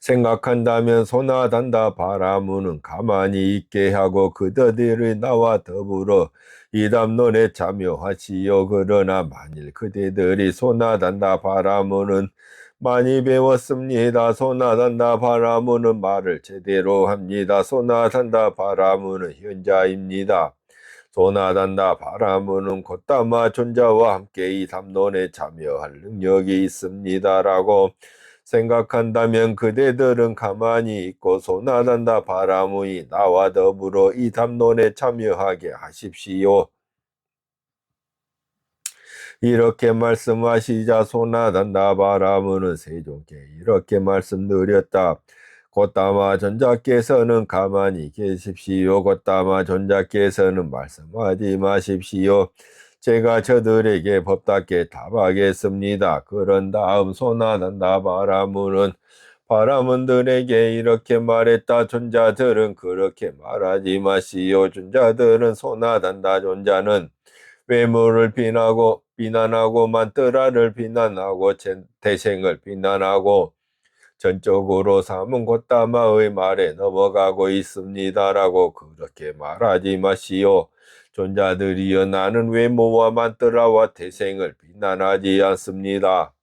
S1: 생각한다면 소나 단다 바라무는 가만히 있게 하고 그대들이 나와 더불어 이 담론에 참여하시오. 그러나 만일 그대들이 소나 단다 바라무는 많이 배웠습니다. 소나 단다 바라무는 말을 제대로 합니다. 소나 단다 바라무는 현자입니다. 소나 단다 바라무는 곧다마 존자와 함께 이 담론에 참여할 능력이 있습니다라고 생각한다면 그대들은 가만히 있고 소나 단다 바라무이 나와 더불어 이 담론에 참여하게 하십시오. 이렇게 말씀하시자 소나 단다 바라무는 세종께 이렇게 말씀드렸다. 곧다마 전자께서는 가만히 계십시오. 곧다마 전자께서는 말씀하지 마십시오. 제가 저들에게 법답게 답하겠습니다. 그런 다음 소나 단다 바라무는 바라문들에게 이렇게 말했다. 존자들은 그렇게 말하지 마시오. 존자들은 소나 단다 존자는 외모를 비난하고 만뜨라를 비난하고 대생을 비난하고 전적으로 삼은 곧다마의 말에 넘어가고 있습니다라고 그렇게 말하지 마시오. 존자들이여 나는 외모와 만뜨라와 대생을 비난하지 않습니다.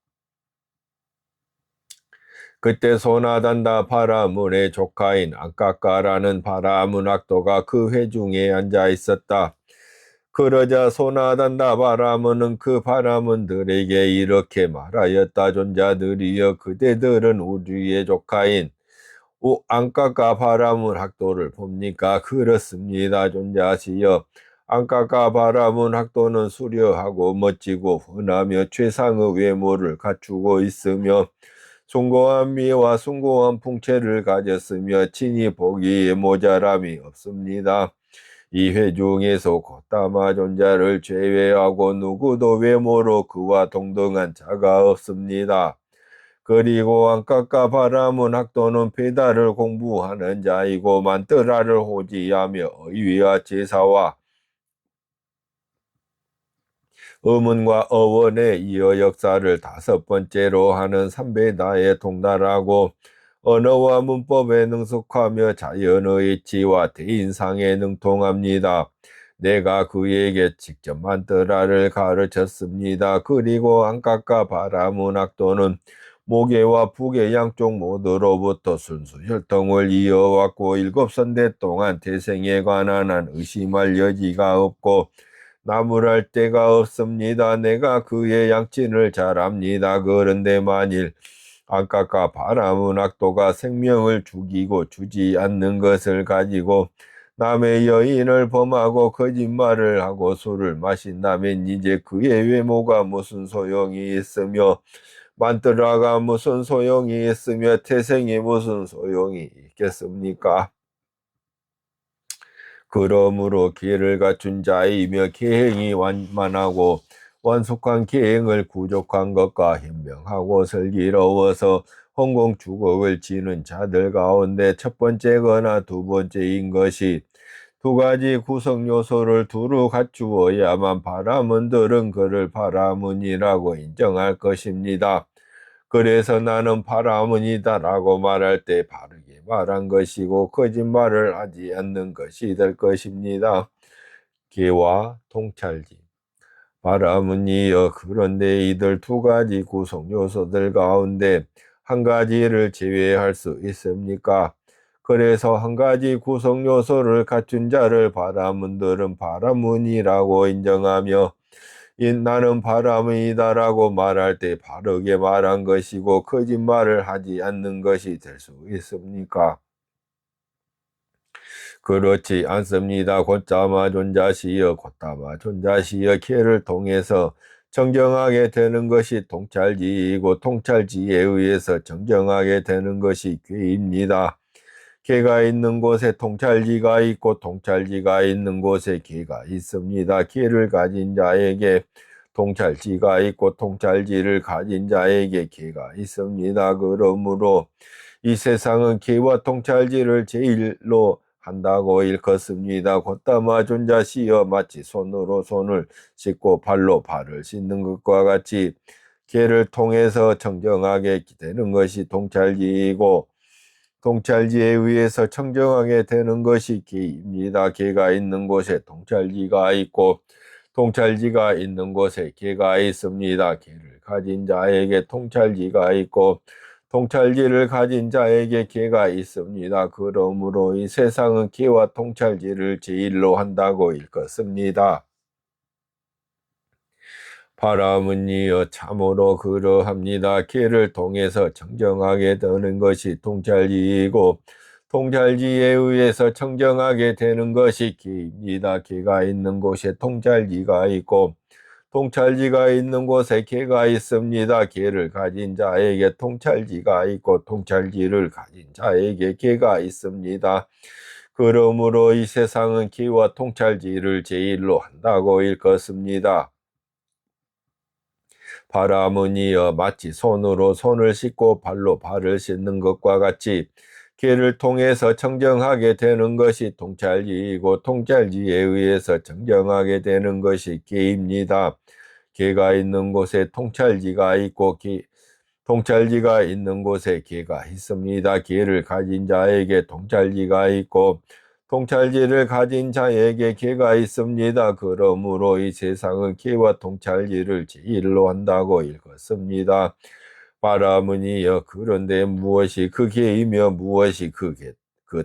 S1: 그때 소나단다 바라문의 조카인 안까까라는 바라문 학도가 그 회중에 앉아 있었다. 그러자 소나단다 바라문은 그 바라문들에게 이렇게 말하였다. 존자들이여 그대들은 우리의 조카인 안까까 바라문 학도를 봅니까? 그렇습니다. 존자시여 안까까 바라문 학도는 수려하고 멋지고 흔하며 최상의 외모를 갖추고 있으며 숭고한 미와 숭고한 풍채를 가졌으며 친히 보기에 모자람이 없습니다. 이 회중에서 곧다마 존자를 제외하고 누구도 외모로 그와 동등한 자가 없습니다. 그리고 안까까 바라문 학도는 페다를 공부하는 자이고 만뜨라를 호지하며 의위와 제사와 의문과 어원에 이어 역사를 5번째로 하는 삼베다에 동달하고 언어와 문법에 능숙하며 자연의 이치와 대인상에 능통합니다. 내가 그에게 직접 만뜨라를 가르쳤습니다. 그리고 안까까 바라문 학도는 모계와 북의 양쪽 모두로부터 순수 혈통을 이어왔고 7선대 동안 태생에 관한 한 의심할 여지가 없고 나무랄 데가 없습니다. 내가 그의 양친을 잘 압니다. 그런데 만일 안까까 바라문 학도가 생명을 죽이고 주지 않는 것을 가지고 남의 여인을 범하고 거짓말을 하고 술을 마신다면 이제 그의 외모가 무슨 소용이 있으며 만뜨라가 무슨 소용이 있으며 태생이 무슨 소용이 있겠습니까? 그러므로 기회를 갖춘 자이며 기행이 완만하고 완숙한 기행을 부족한 것과 현명하고 슬기로워서 홍공주걱을 지는 자들 가운데 첫 번째거나 두 번째인 것이 두 가지 구성 요소를 두루 갖추어야만 바라문들은 그를 바라문이라고 인정할 것입니다. 그래서 나는 바라문이다라고 말할 때 바르게 말한 것이고 거짓말을 하지 않는 것이 될 것입니다. 개와 통찰지 바라문이여 그런데 이들 두 가지 구성 요소들 가운데 한 가지를 제외할 수 있습니까? 그래서 한 가지 구성 요소를 갖춘 자를 바라문들은 바라문이라고 인정하며 나는 바라문이다라고 말할 때 바르게 말한 것이고 거짓말을 하지 않는 것이 될 수 있습니까? 그렇지 않습니다. 곧다마 존자시여 곧다마 존자시여 개를 통해서 정정하게 되는 것이 통찰지이고 통찰지에 의해서 정정하게 되는 것이 괴입니다. 개가 있는 곳에 통찰지가 있고 통찰지가 있는 곳에 개가 있습니다. 개를 가진 자에게 통찰지가 있고 통찰지를 가진 자에게 개가 있습니다. 그러므로 이 세상은 개와 통찰지를 제일로 한다고 일컫습니다. 곧다마 존자시여 마치 손으로 손을 씻고 발로 발을 씻는 것과 같이 개를 통해서 정정하게 되는 것이 통찰지이고 통찰지에 의해서 청정하게 되는 것이 기입니다. 개가 있는 곳에 통찰지가 있고 통찰지가 있는 곳에 개가 있습니다. 개를 가진 자에게 통찰지가 있고 통찰지를 가진 자에게 개가 있습니다. 그러므로 이 세상은 개와 통찰지를 제일로 한다고 일컫습니다. 바람은 이어 참으로 그러합니다. 개를 통해서 청정하게 되는 것이 통찰지이고 통찰지에 의해서 청정하게 되는 것이 개입니다. 개가 있는 곳에 통찰지가 있고 통찰지가 있는 곳에 개가 있습니다. 개를 가진 자에게 통찰지가 있고 통찰지를 가진 자에게 개가 있습니다. 그러므로 이 세상은 개와 통찰지를 제일로 한다고 일컫습니다. 바람은 이어 마치 손으로 손을 씻고 발로 발을 씻는 것과 같이 개를 통해서 청정하게 되는 것이 통찰지이고 통찰지에 의해서 청정하게 되는 것이 개입니다. 개가 있는 곳에 통찰지가 있고 통찰지가 있는 곳에 개가 있습니다. 개를 가진 자에게 통찰지가 있고 통찰지를 가진 자에게 개가 있습니다. 그러므로 이 세상은 개와 통찰지를 제일로 한다고 일컫습니다. 바람은 이어 그런데 무엇이 그 개이며 무엇이 그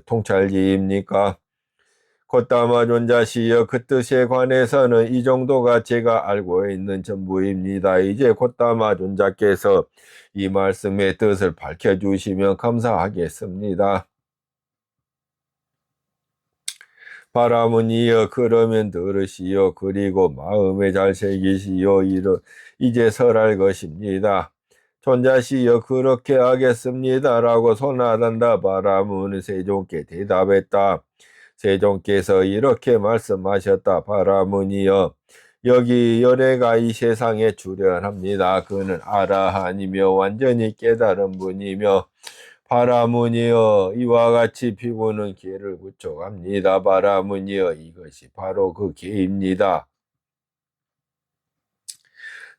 S1: 통찰지입니까? 콧담아 존자시여 그 뜻에 관해서는 이 정도가 제가 알고 있는 전부입니다. 이제 콧담아 존자께서 이 말씀의 뜻을 밝혀주시면 감사하겠습니다. 바람은 이어 그러면 들으시오. 그리고 마음에 잘 새기시오. 이제 설할 것입니다. 존자시여 그렇게 하겠습니다. 라고 손하단다 바람은 세종께 대답했다. 세종께서 이렇게 말씀하셨다. 바람은이여 여기 열애가 이 세상에 출현합니다. 그는 아라한이며 완전히 깨달은 분이며 바람은이여 이와 같이 피고는 개를 구촉합니다. 바람은이여 이것이 바로 그 개입니다.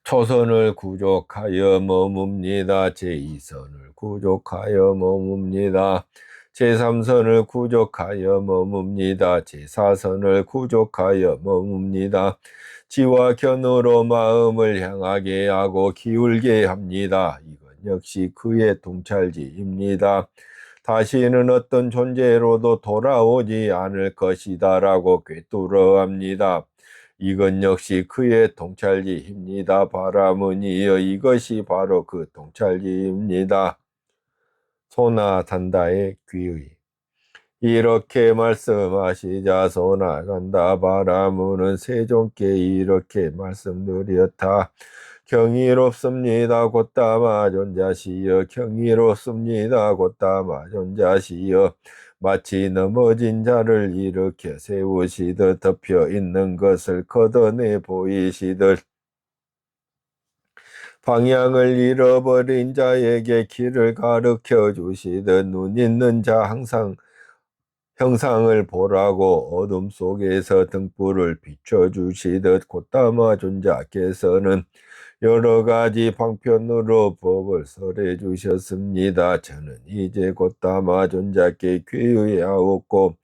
S1: 초선을 구족하여 머뭅니다. 제2선을 구족하여 머뭅니다. 제3선을 구족하여 머뭅니다. 제4선을 구족하여 머뭅니다. 지와 견으로 마음을 향하게 하고 기울게 합니다. 이건 역시 그의 통찰지입니다. 다시는 어떤 존재로도 돌아오지 않을 것이다 라고 꿰뚫어합니다. 이건 역시 그의 통찰지입니다. 바람은 이어 이것이 바로 그 통찰지입니다. 소나단다의 귀의 이렇게 말씀하시자 소나단다 바라무는 세종께 이렇게 말씀드렸다. 경이롭습니다. 곧다마 존자시여 경이롭습니다. 곧다마 존자시여 마치 넘어진 자를 일으켜 세우시듯 덮여 있는 것을 걷어내 보이시듯 방향을 잃어버린 자에게 길을 가르쳐 주시듯 눈 있는 자 항상 형상을 보라고 어둠 속에서 등불을 비춰주시듯 곧다마 존자께서는 여러 가지 방편으로 법을 설해 주셨습니다. 저는 이제 곧다마 존자께 귀의하옵고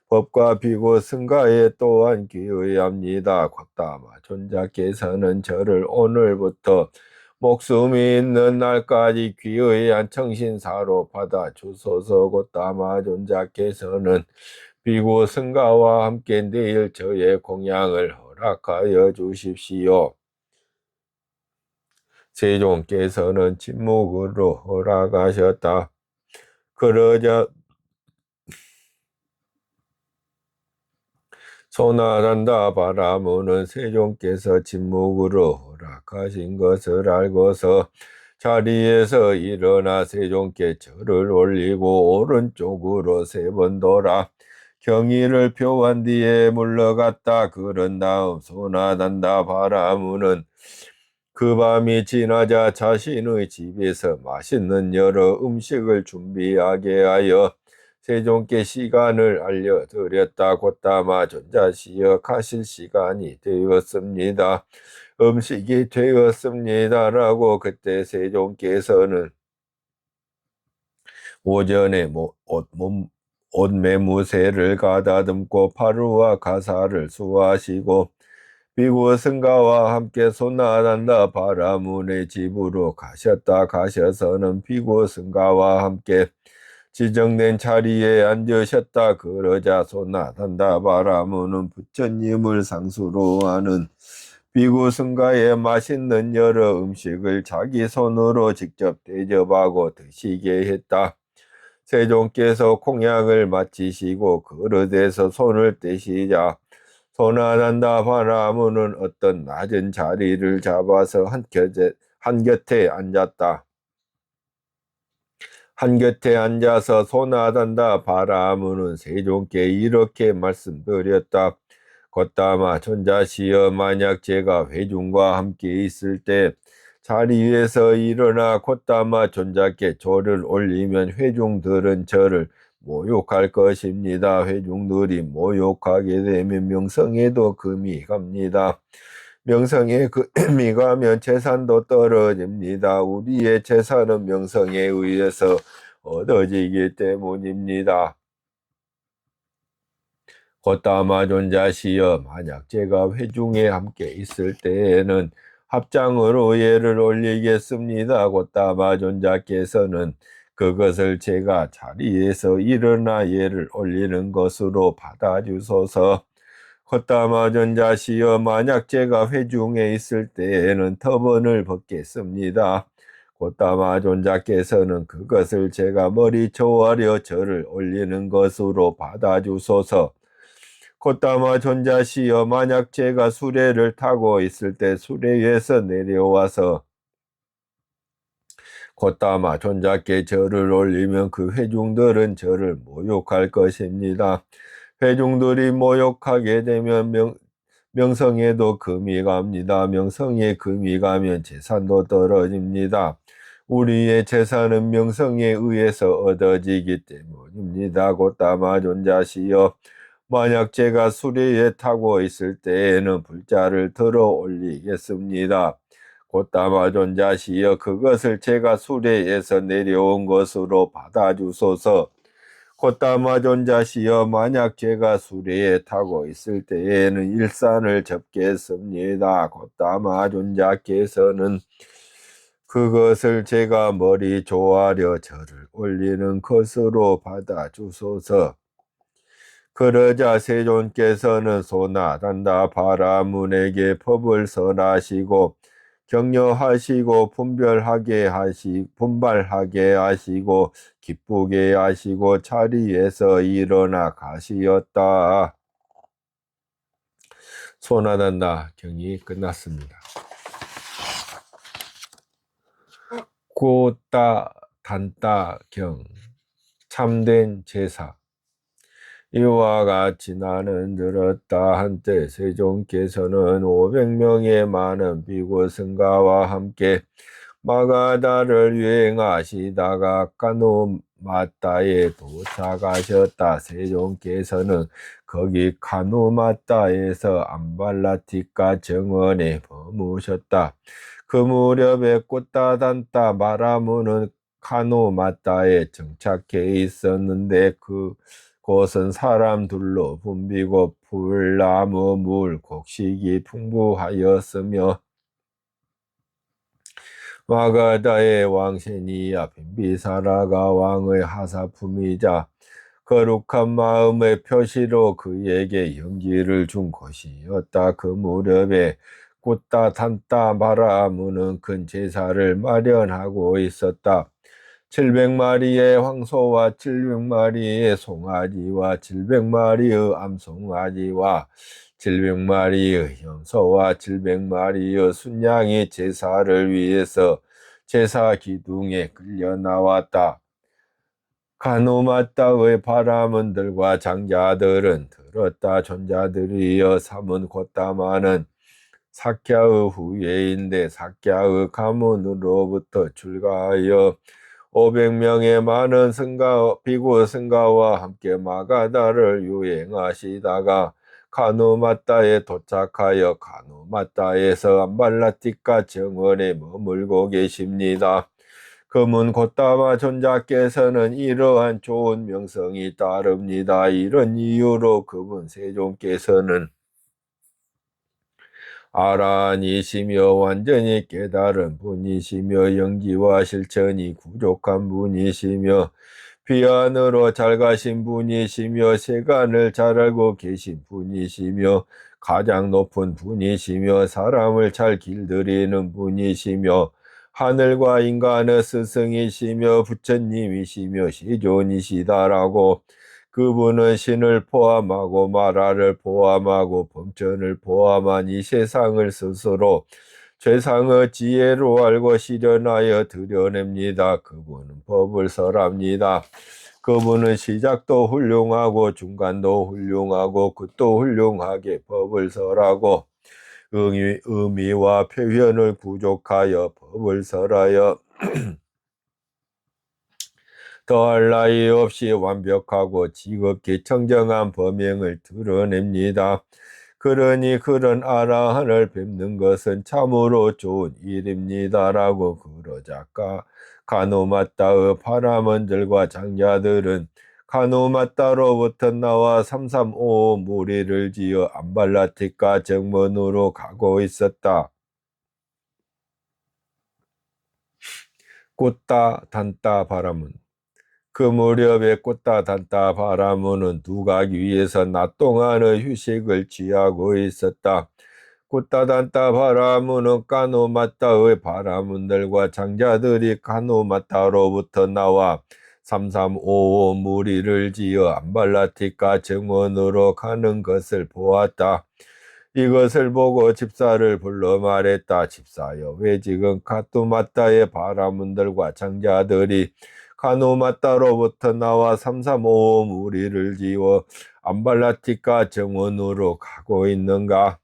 S1: 법과 비고 승가에 또한 귀의합니다. 곧다마 존자께서는 저를 오늘부터 목숨이 있는 날까지 귀의한 청신사로 받아주소서. 곧다마 존자께서는 비고 승가와 함께 내일 저의 공양을 허락하여 주십시오. 세종께서는 침묵으로 허락하셨다. 그러자 소나단다 바라무는 세종께서 침묵으로 허락하신 것을 알고서 자리에서 일어나 세종께 절을 올리고 오른쪽으로 3번 돌아 경의를 표한 뒤에 물러갔다. 그런 다음 소나단다 바라무는 그 밤이 지나자 자신의 집에서 맛있는 여러 음식을 준비하게 하여 세종께 시간을 알려드렸다. 곧다마 존자시여 가실 시간이 되었습니다. 음식이 되었습니다. 라고 그때 세종께서는 오전에 옷 매무새를 가다듬고 파루와 가사를 수하시고 비구 승가와 함께 소나단다 바라문의 집으로 가셔서는 비구 승가와 함께 지정된 자리에 앉으셨다. 그러자 소나단다 바라문은 부처님을 상수로 하는 비구 승가의 맛있는 여러 음식을 자기 손으로 직접 대접하고 드시게 했다. 세종께서 공약을 마치시고 그릇에서 손을 떼시자 소나단다 바라문은 어떤 낮은 자리를 잡아서 한곁에 앉았다. 한곁에 앉아서 소나단다 바라문은 세종께 이렇게 말씀드렸다. 걷다마 전자시여, 만약 제가 회중과 함께 있을 때 자리에서 일어나 걷다마 존자께 절을 올리면 회중들은 저를 모욕할 것입니다. 회중들이 모욕하게 되면 명성에도 금이 갑니다. 명성에 금이 가면 재산도 떨어집니다. 우리의 재산은 명성에 의해서 얻어지기 때문입니다. 걷다마 존자시여, 만약 제가 회중에 함께 있을 때에는 합장으로 예를 올리겠습니다. 걷다마 존자께서는 그것을 제가 자리에서 일어나 예를 올리는 것으로 받아주소서. 걷다마 존자시여, 만약 제가 회중에 있을 때에는 터번을 벗겠습니다. 걷다마 존자께서는 그것을 제가 머리 조아려 절을 올리는 것으로 받아주소서. 걷다마 존자시여, 만약 제가 수레를 타고 있을 때 수레에서 내려와서 걷다마 존자께 절을 올리면 그 회중들은 저를 모욕할 것입니다. 회중들이 모욕하게 되면 명성에도 금이 갑니다. 명성에 금이 가면 재산도 떨어집니다. 우리의 재산은 명성에 의해서 얻어지기 때문입니다. 걷다마 존자시여, 만약 제가 수레에 타고 있을 때에는 불자를 들어 올리겠습니다. 걷다마 존자시여, 그것을 제가 수레에서 내려온 것으로 받아주소서. 걷다마 존자시여, 만약 제가 수레에 타고 있을 때에는 일산을 접겠습니다. 걷다마 존자께서는 그것을 제가 머리 조아려 절을 올리는 것으로 받아주소서. 그러자 세존께서는 소나단다 바라문에게 법을 설하시고 격려하시고 분발하게 하시고 기쁘게 하시고 자리에서 일어나 가시었다. 소나단다 경이 끝났습니다. 고따 단따 경, 참된 제사. 이와 같이 나는 들었다. 한때 세종께서는 500명의 많은 비구 승가와 함께 마가다를 유행하시다가 카누마타에 도착하셨다. 세종께서는 거기 카누마타에서 암발라티카 정원에 머무셨다. 그 무렵에 꽃다단따 바라문은 카누마타에 정착해 있었는데 그곳은 사람들로 붐비고 풀나무, 물, 곡식이 풍부하였으며 마가다의 왕 세니야 빈비사라가 왕의 하사품이자 거룩한 마음의 표시로 그에게 영지를 준 것이었다. 그 무렵에 꽃다 단따 바라문은 큰 제사를 마련하고 있었다. 700마리의 황소와 700마리의 송아지와 700마리의 암송아지와 700마리의 염소와 700마리의 순양이 제사를 위해서 제사 기둥에 끌려 나왔다. 카누마타의 바라문들과 장자들은 들었다. 존자들이여, 삼은 걷다마는 사캬의 후예인데 사캬의 가문으로부터 출가하여 500명의 많은 비구 승가와 함께 마가다를 유행하시다가 카누마타에 도착하여 카누마타에서 암발라티카 정원에 머물고 계십니다. 금은 곧다마 존자께서는 이러한 좋은 명성이 따릅니다. 이런 이유로 금은 세존께서는 아라한이시며 완전히 깨달은 분이시며 영지와 실천이 부족한 분이시며 비안으로 잘 가신 분이시며 세간을 잘 알고 계신 분이시며 가장 높은 분이시며 사람을 잘 길들이는 분이시며 하늘과 인간의 스승이시며 부처님이시며 시존이시다라고 그분은 신을 포함하고 만화를 포함하고 범천을 포함한 이 세상을 스스로 최상의 지혜로 알고 실현하여 드러냅니다. 그분은 법을 설합니다. 그분은 시작도 훌륭하고 중간도 훌륭하고 끝도 훌륭하게 법을 설하고 의미와 표현을 부족하여 법을 설하여 더할 나위 없이 완벽하고 지극히 청정한 범행을 드러냅니다. 그러니 그런 아라한을 뵙는 것은 참으로 좋은 일입니다라고 그러자까 가노마따의 파라먼들과 장자들은 가노마따로부터 나와 3355 무리를 지어 암발라티카 정문으로 가고 있었다. 꽃다 단다 바라문 그 무렵에 꽃다 단다 바라문은 두각 위에서 낮 동안의 휴식을 취하고 있었다. 꽃다 단다 바라문은 까노마따의 바라문들과 장자들이 까노마따로부터 나와 3355 무리를 지어 암발라티카 정원으로 가는 것을 보았다. 이것을 보고 집사를 불러 말했다. 집사여, 왜 지금 카투마따의 바라문들과 장자들이 카노마따로부터 나와 3355 무리를 지어 암발라티카 정원으로 가고 있는가?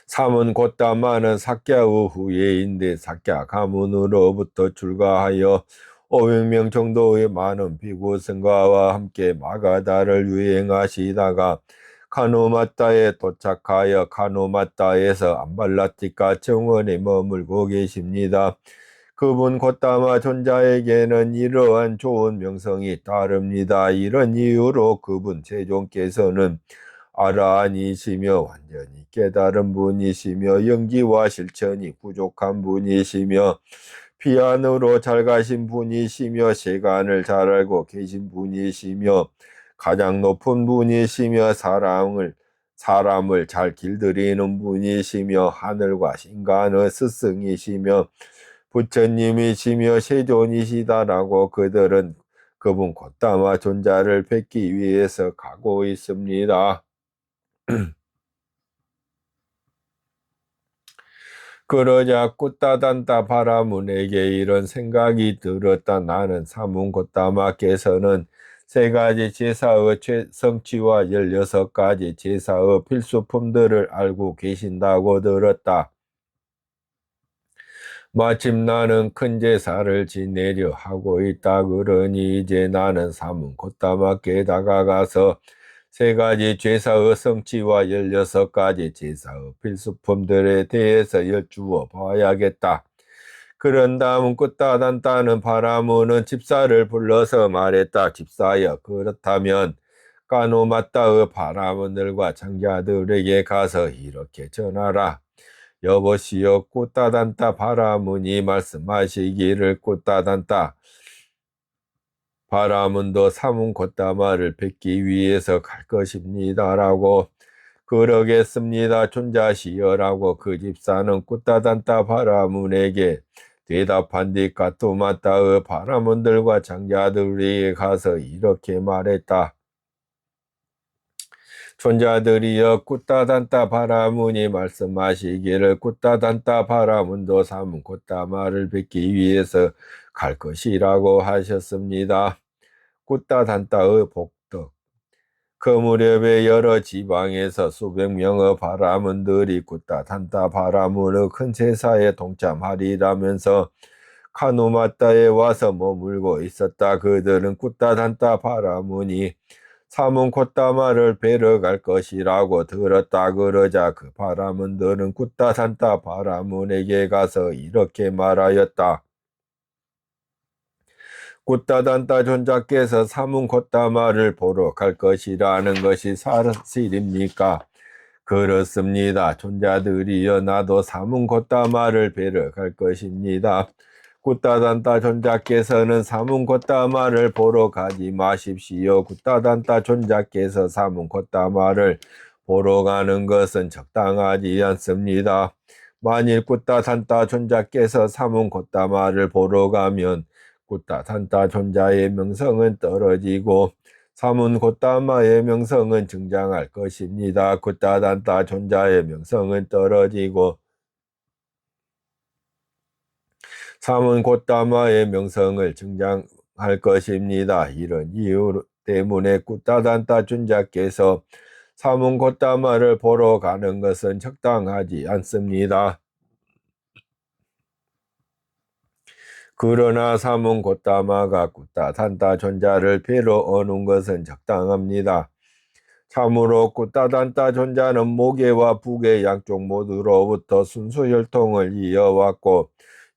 S1: 삼은 곧다마는 사캬의 후예인데 사캬 가문으로부터 출가하여 500명 정도의 많은 비구 승가와 함께 마가다를 유행하시다가 카노마따에 도착하여 카노마따에서 암발라티카 정원에 머물고 계십니다. 그분 곧다마 존자에게는 이러한 좋은 명성이 따릅니다. 이런 이유로 그분 세존께서는 아라한이시며 완전히 깨달은 분이시며 영지와 실천이 부족한 분이시며 비안으로 잘 가신 분이시며 세간을 잘 알고 계신 분이시며 가장 높은 분이시며 사람을 잘 길들이는 분이시며 하늘과 인간의 스승이시며 부처님이시며 세존이시다라고 그들은 그분 곧다마 존자를 뵙기 위해서 가고 있습니다. 그러자 꽃다단다 바라문에게 이런 생각이 들었다. 나는 사문 곧다마께서는 세 가지 제사의 성취와 16가지 제사의 필수품들을 알고 계신다고 들었다. 마침 나는 큰 제사를 지내려 하고 있다. 그러니 이제 나는 사문 곧다마께 다가가서 세 가지 제사의 성취와 16가지 제사의 필수품들에 대해서 여쭈어 봐야겠다. 그런 다음 꽃다단다는 바라문은 집사를 불러서 말했다. 집사여, 그렇다면 까노마따의 바라문들과 장자들에게 가서 이렇게 전하라. 여보시오, 꽃다단다 바라문이 말씀하시기를 꽃다단다 바라문도 사문 곧다마를 뵙기 위해서 갈 것입니다라고. 그러겠습니다 존자시여라고 그 집사는 꽃다단다 바라문에게 대답한 뒤 까토마따의 바라문들과 장자들에게 가서 이렇게 말했다. 존자들이여, 꽃다단다 바라문이 말씀하시기를 꽃다단다 바라문도 사문 곧다마를 뵙기 위해서 갈 것이라고 하셨습니다. 꽃다단다의 복덕. 그 무렵에 여러 지방에서 수백 명의 바라문들이 꽃다단다 바라문의 큰 제사에 동참하리라면서 카노마따에 와서 머물고 있었다. 그들은 꽃다단다 바라문이 삼은 콧다마를 베러 갈 것이라고 들었다 그러자 그 바라문들은 굿다 산다 바라문에게 가서 이렇게 말하였다. 굿다단다 존자께서 삼은 콧다마를 보러 갈 것이라는 것이 사실입니까? 그렇습니다. 존자들이여 나도 삼은 콧다마를 베러 갈 것입니다. 굿다단다 존자께서는 삼은 콧다마를 보러 가지 마십시오. 굿다단다 존자께서 삼은 콧다마를 보러 가는 것은 적당하지 않습니다. 만일 굿다단다 존자께서 삼은 콧다마를 보러 가면 굿다단다 존자의 명성은 떨어지고 삼은 콧다마의 명성은 증장할 것입니다. 굿다단다 존자의 명성은 떨어지고 삼은 콧다마의 명성을 증장할 것입니다. 이런 이유 때문에 굿다단다 존자께서 삼은 콧다마를 보러 가는 것은 적당하지 않습니다. 그러나 삼은 콧다마가 굿다단다 존자를 뵈러 오는 것은 적당합니다. 참으로 굿다단다 존자는 목에와 북의 양쪽 모두로부터 순수 혈통을 이어왔고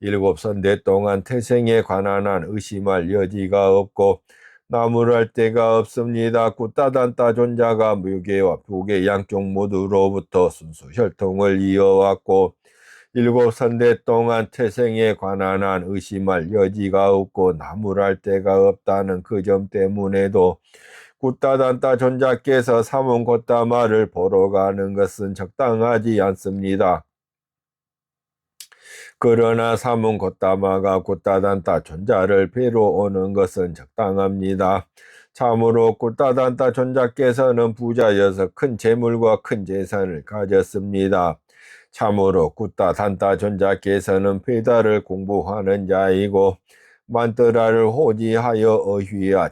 S1: 7선대 동안 태생에 관한 한 의심할 여지가 없고 나무랄 데가 없습니다. 굿다단다 존자가 목에와 북의 양쪽 모두로부터 순수 혈통을 이어왔고 7선대 동안 태생에 관한 한 의심할 여지가 없고 나무랄 데가 없다는 그 점 때문에도 굿다단다 존자께서 삼은 콧다마를 보러 가는 것은 적당하지 않습니다. 그러나 삼은 콧다마가 굿다단다 존자를 뵈러 오는 것은 적당합니다. 참으로 굿다단다 존자께서는 부자여서 큰 재물과 큰 재산을 가졌습니다. 참으로 굿다단다 존자께서는 페다를 공부하는 자이고 만뜨라를 호지하여 어휘와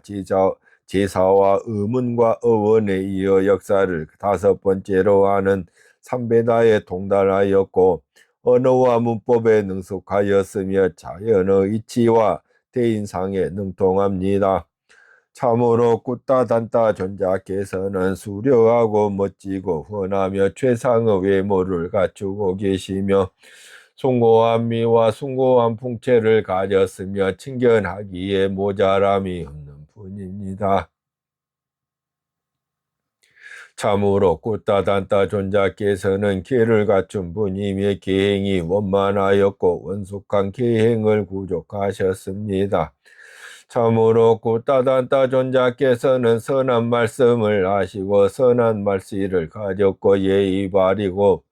S1: 제사와 의문과 어원에 이어 역사를 5번째로 하는 삼베다에 동달하였고 언어와 문법에 능숙하였으며 자연의 이치와 대인상에 능통합니다. 참으로 굿다단다 존자께서는 수려하고 멋지고 훤하며 최상의 외모를 갖추고 계시며 숭고한 미와 숭고한 풍채를 가졌으며 친견하기에 모자람이 없는 분입니다. 참으로 굿다단다 존자께서는 계를 갖춘 분이며 계행이 원만하였고 원숙한 계행을 구족하셨습니다. 참으로 굿다단다 존자께서는 선한 말씀을 하시고 선한 말씨를 가졌고 예의 바르고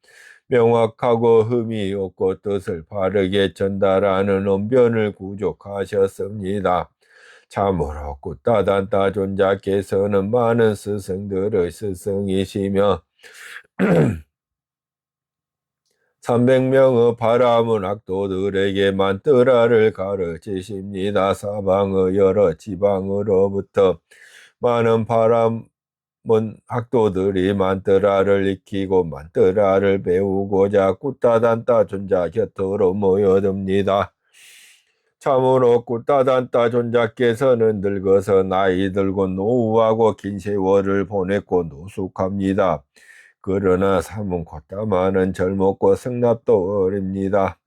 S1: 명확하고 흠이 없고 뜻을 바르게 전달하는 언변을 구족하셨습니다. 참으로 굿다단다 존자께서는 많은 스승들의 스승이시며 300명의 바라문 학도들에게 만뜨라를 가르치십니다. 사방의 여러 지방으로부터 많은 바라문 학도들이 만뜨라를 익히고 만뜨라를 배우고자 굿다단다 존자 곁으로 모여듭니다. 참으로 굿다단다 존자께서는 늙어서 나이 들고 노후하고 긴 세월을 보냈고 노숙합니다. 그러나 삼은 콧다마는 젊었고 승납도 어립니다.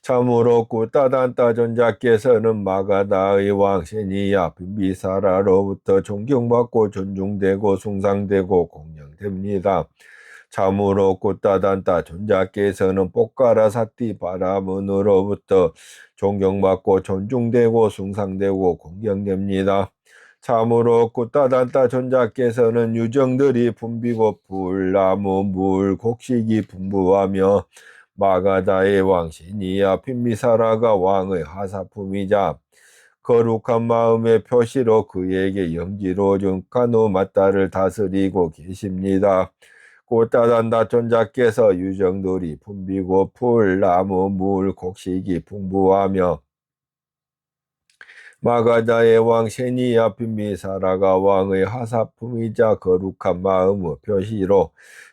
S1: 참으로 굿다단다 존자께서는 마가다의 왕 세니야 빈비사라로부터 존경받고 존중되고 숭상되고 공양됩니다. 참으로 굿다단다 존자께서는 뽀까라 사티 바라문으로부터 존경받고 존중되고 숭상되고 공경됩니다. 참으로 굿다단다 존자께서는 유정들이 붐비고 불나무 물 곡식이 풍부하며 마가다의 왕 시니아 핀미사라가 왕의 하사품이자 거룩한 마음의 표시로 그에게 영지로 준 가노마따를 다스리고 계십니다. 굿다단다 존자께서 유정들이 붐비고 풀, 나무, 물, 곡식이 풍부하며 마가다의 왕 세니야 핀미사라가 왕의 하사품이자 거룩한 마음의 표시로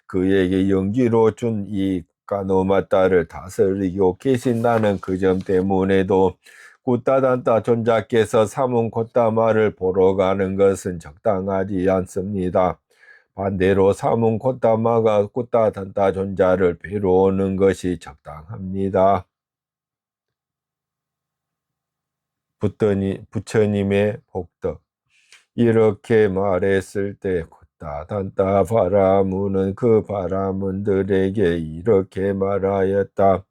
S1: 그에게 영지로 준 이 가노마따를 다스리고 계신다는 그 점 때문에도 굿다단다 존자께서 삼은 콧다마를 보러 가는 것은 적당하지 않습니다. 반대로 삼은 콧다마가 굿다단다 존자를 뵈러 오는 것이 적당합니다. 부처님의 복덕. 이렇게 말했을 때 굿다단다 바라문은 그 바라문들에게 이렇게 말하였다.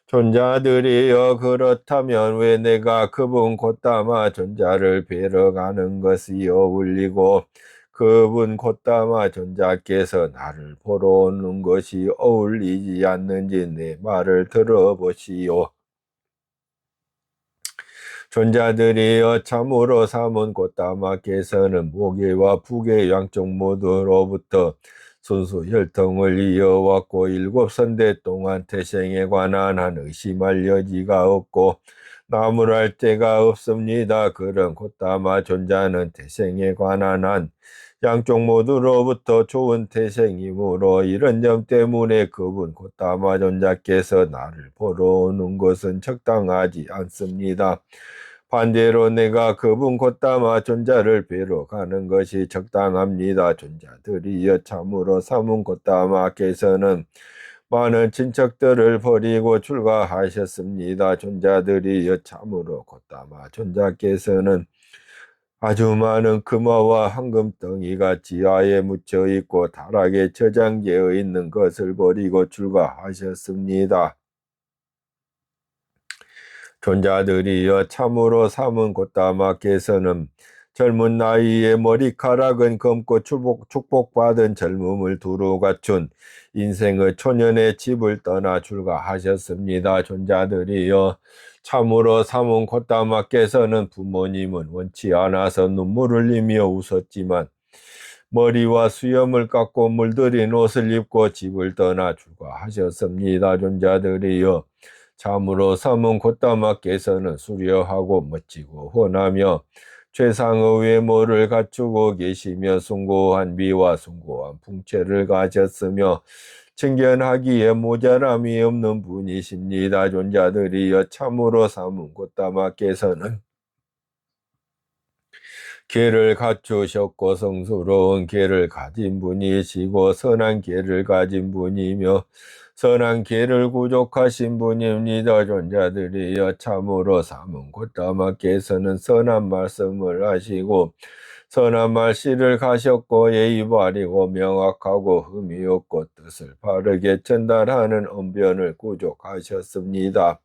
S1: 존자들이여, 그렇다면 왜 내가 그분 콧다마 존자를 뵈러 가는 것이 어울리고 그분 콧다마 존자께서 나를 보러 오는 것이 어울리지 않는지 내 말을 들어보시오. 존자들이여, 참으로 삼은 콧다마께서는 목에와 북의 양쪽 모두로부터 순수 혈통을 이어왔고 7선대 동안 태생에 관한 한 의심할 여지가 없고 나무랄 데가 없습니다. 그런 콧다마 존자는 태생에 관한 한 양쪽 모두로부터 좋은 태생이므로 이런 점 때문에 그분 콧다마 존자께서 나를 보러 오는 것은 적당하지 않습니다. 반대로 내가 그분 콧다마 존자를 뵈러 가는 것이 적당합니다. 존자들이여, 참으로 삼은 콧다마께서는 많은 친척들을 버리고 출가하셨습니다. 존자들이여, 참으로 콧다마 존자께서는 아주 많은 금화와 황금덩이가 지하에 묻혀 있고 타락에 저장되어 있는 것을 버리고 출가하셨습니다. 존자들이여, 참으로 삼은 콧다마께서는 젊은 나이에 머리카락은 검고 축복받은 젊음을 두루 갖춘 인생의 초년의 집을 떠나 출가하셨습니다. 존자들이여, 참으로 삼은 콧다마께서는 부모님은 원치 않아서 눈물을 흘리며 웃었지만 머리와 수염을 깎고 물들인 옷을 입고 집을 떠나 출가하셨습니다. 존자들이여, 참으로 삼은 콧다마께서는 수려하고 멋지고 훤하며 최상의 외모를 갖추고 계시며 숭고한 미와 숭고한 풍채를 가졌으며 친견하기에 모자람이 없는 분이십니다. 존자들이여, 참으로 삼은 콧다마께서는 계를 갖추셨고 성스러운 계를 가진 분이시고 선한 계를 가진 분이며 선한 계를 구족하신 분입니다. 존자들이여, 참으로 삼은 콧다마께서는 선한 말씀을 하시고 선한 말씨를 가셨고 예의 바르고 명확하고 흠이 없고 뜻을 바르게 전달하는 언변을 구족하셨습니다.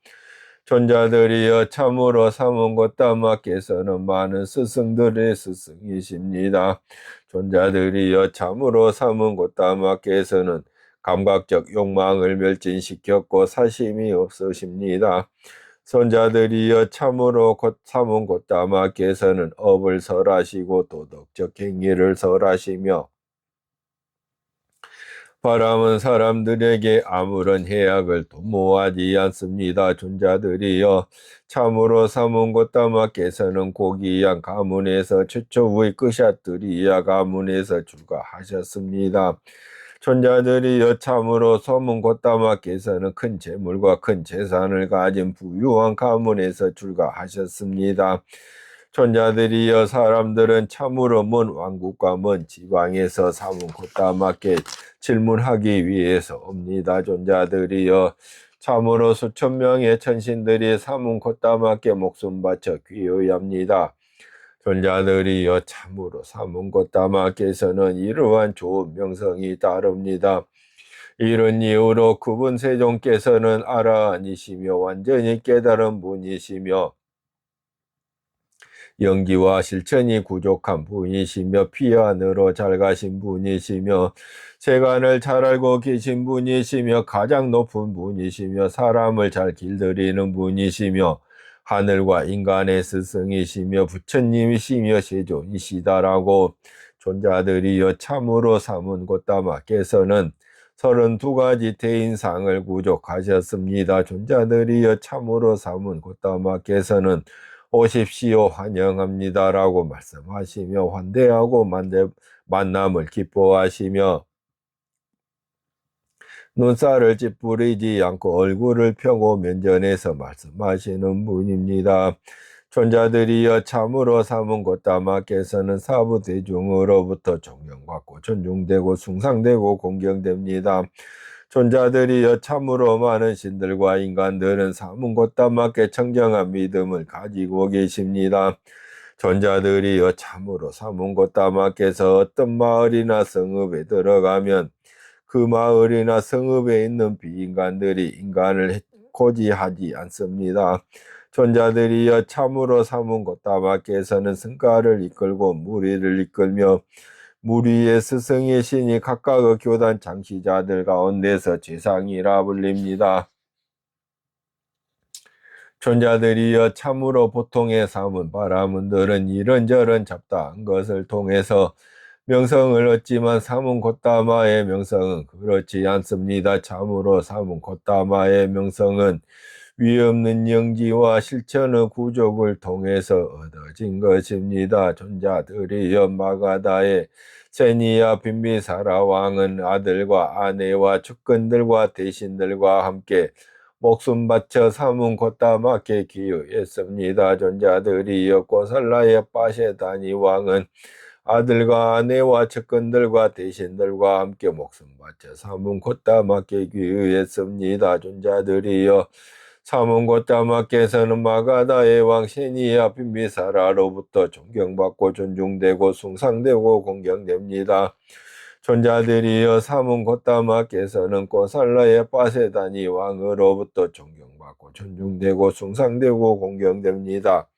S1: 존자들이여, 참으로 삼은 콧다마께서는 많은 스승들의 스승이십니다. 존자들이여, 참으로 삼은 콧다마께서는 감각적 욕망을 멸진시켰고 사심이 없으십니다. 손자들이여, 참으로 삼은 콧다마께서는 업을 설하시고 도덕적 행위를 설하시며 바람은 사람들에게 아무런 해악을 도모하지 않습니다. 존자들이여, 참으로 삼은 콧다마께서는 고귀한 가문에서 최초의 끄샤트리야 가문에서 출가하셨습니다. 존자들이여, 참으로 삼은 콧다마께서는 큰 재물과 큰 재산을 가진 부유한 가문에서 출가하셨습니다. 존자들이여, 사람들은 참으로 먼 왕국과 먼 지방에서 삼은 콧다마께 질문하기 위해서 옵니다. 존자들이여, 참으로 수천 명의 천신들이 삼은 콧다마께 목숨 바쳐 귀의합니다. 존자들이여, 참으로 삼은 콧다마께서는 이러한 좋은 명성이 따릅니다. 이런 이유로 그분 세종께서는 아라한이시며 완전히 깨달은 분이시며 연기와 실천이 부족한 분이시며 피안으로 잘 가신 분이시며 세간을 잘 알고 계신 분이시며 가장 높은 분이시며 사람을 잘 길들이는 분이시며 하늘과 인간의 스승이시며 부처님이시며 세존이시다라고 존자들이여, 참으로 삼은 콧다마께서는 32가지 대인상을 구족하셨습니다. 존자들이여, 참으로 삼은 콧다마께서는 오십시오, 환영합니다라고 말씀하시며 환대하고 만남을 기뻐하시며 눈살을 찌푸리지 않고 얼굴을 펴고 면전에서 말씀하시는 분입니다. 존자들이여 참으로 삼은 곧다마께서는 사부대중으로부터 존경받고 존중되고 숭상되고 공경됩니다. 존자들이여 참으로 많은 신들과 인간들은 삼은 곧다마께 청정한 믿음을 가지고 계십니다. 존자들이여 참으로 삼은 곧다마께서 어떤 마을이나 성읍에 들어가면 그 마을이나 성읍에 있는 비인간들이 인간을 고지하지 않습니다. 존자들이여 참으로 삼은 곧다마께서는 성가를 이끌고 무리를 이끌며 무리의 스승의 신이 각각의 교단 창시자들 가운데서 최상이라 불립니다. 존자들이여 참으로 보통의 삼은 바라문들은 이런저런 잡다한 것을 통해서 명성을 얻지만 삼은 곧다마의 명성은 그렇지 않습니다. 참으로 삼은 곧다마의 명성은 위없는 영지와 실천의 구족을 통해서 얻어진 것입니다. 존자들이여 마가다의 세니야 빈비사라 왕은 아들과 아내와 측근들과 대신들과 함께 목숨 바쳐 삼은 곧다마께 기유했습니다. 존자들이여 고살라의 빠셰다니 왕은 아들과 아내와 측근들과 대신들과 함께 목숨 바쳐 삼은 곧다마께 기유했습니다. 존자들이여 삼은 곧다마께서는 마가다의 왕 세니야 빈비사라로부터 존경받고 존중되고 숭상되고 공경됩니다. 존자들이여 삼은 곧다마께서는 고살라의 빠세다니 왕으로부터 존경받고 존중되고 숭상되고 공경됩니다.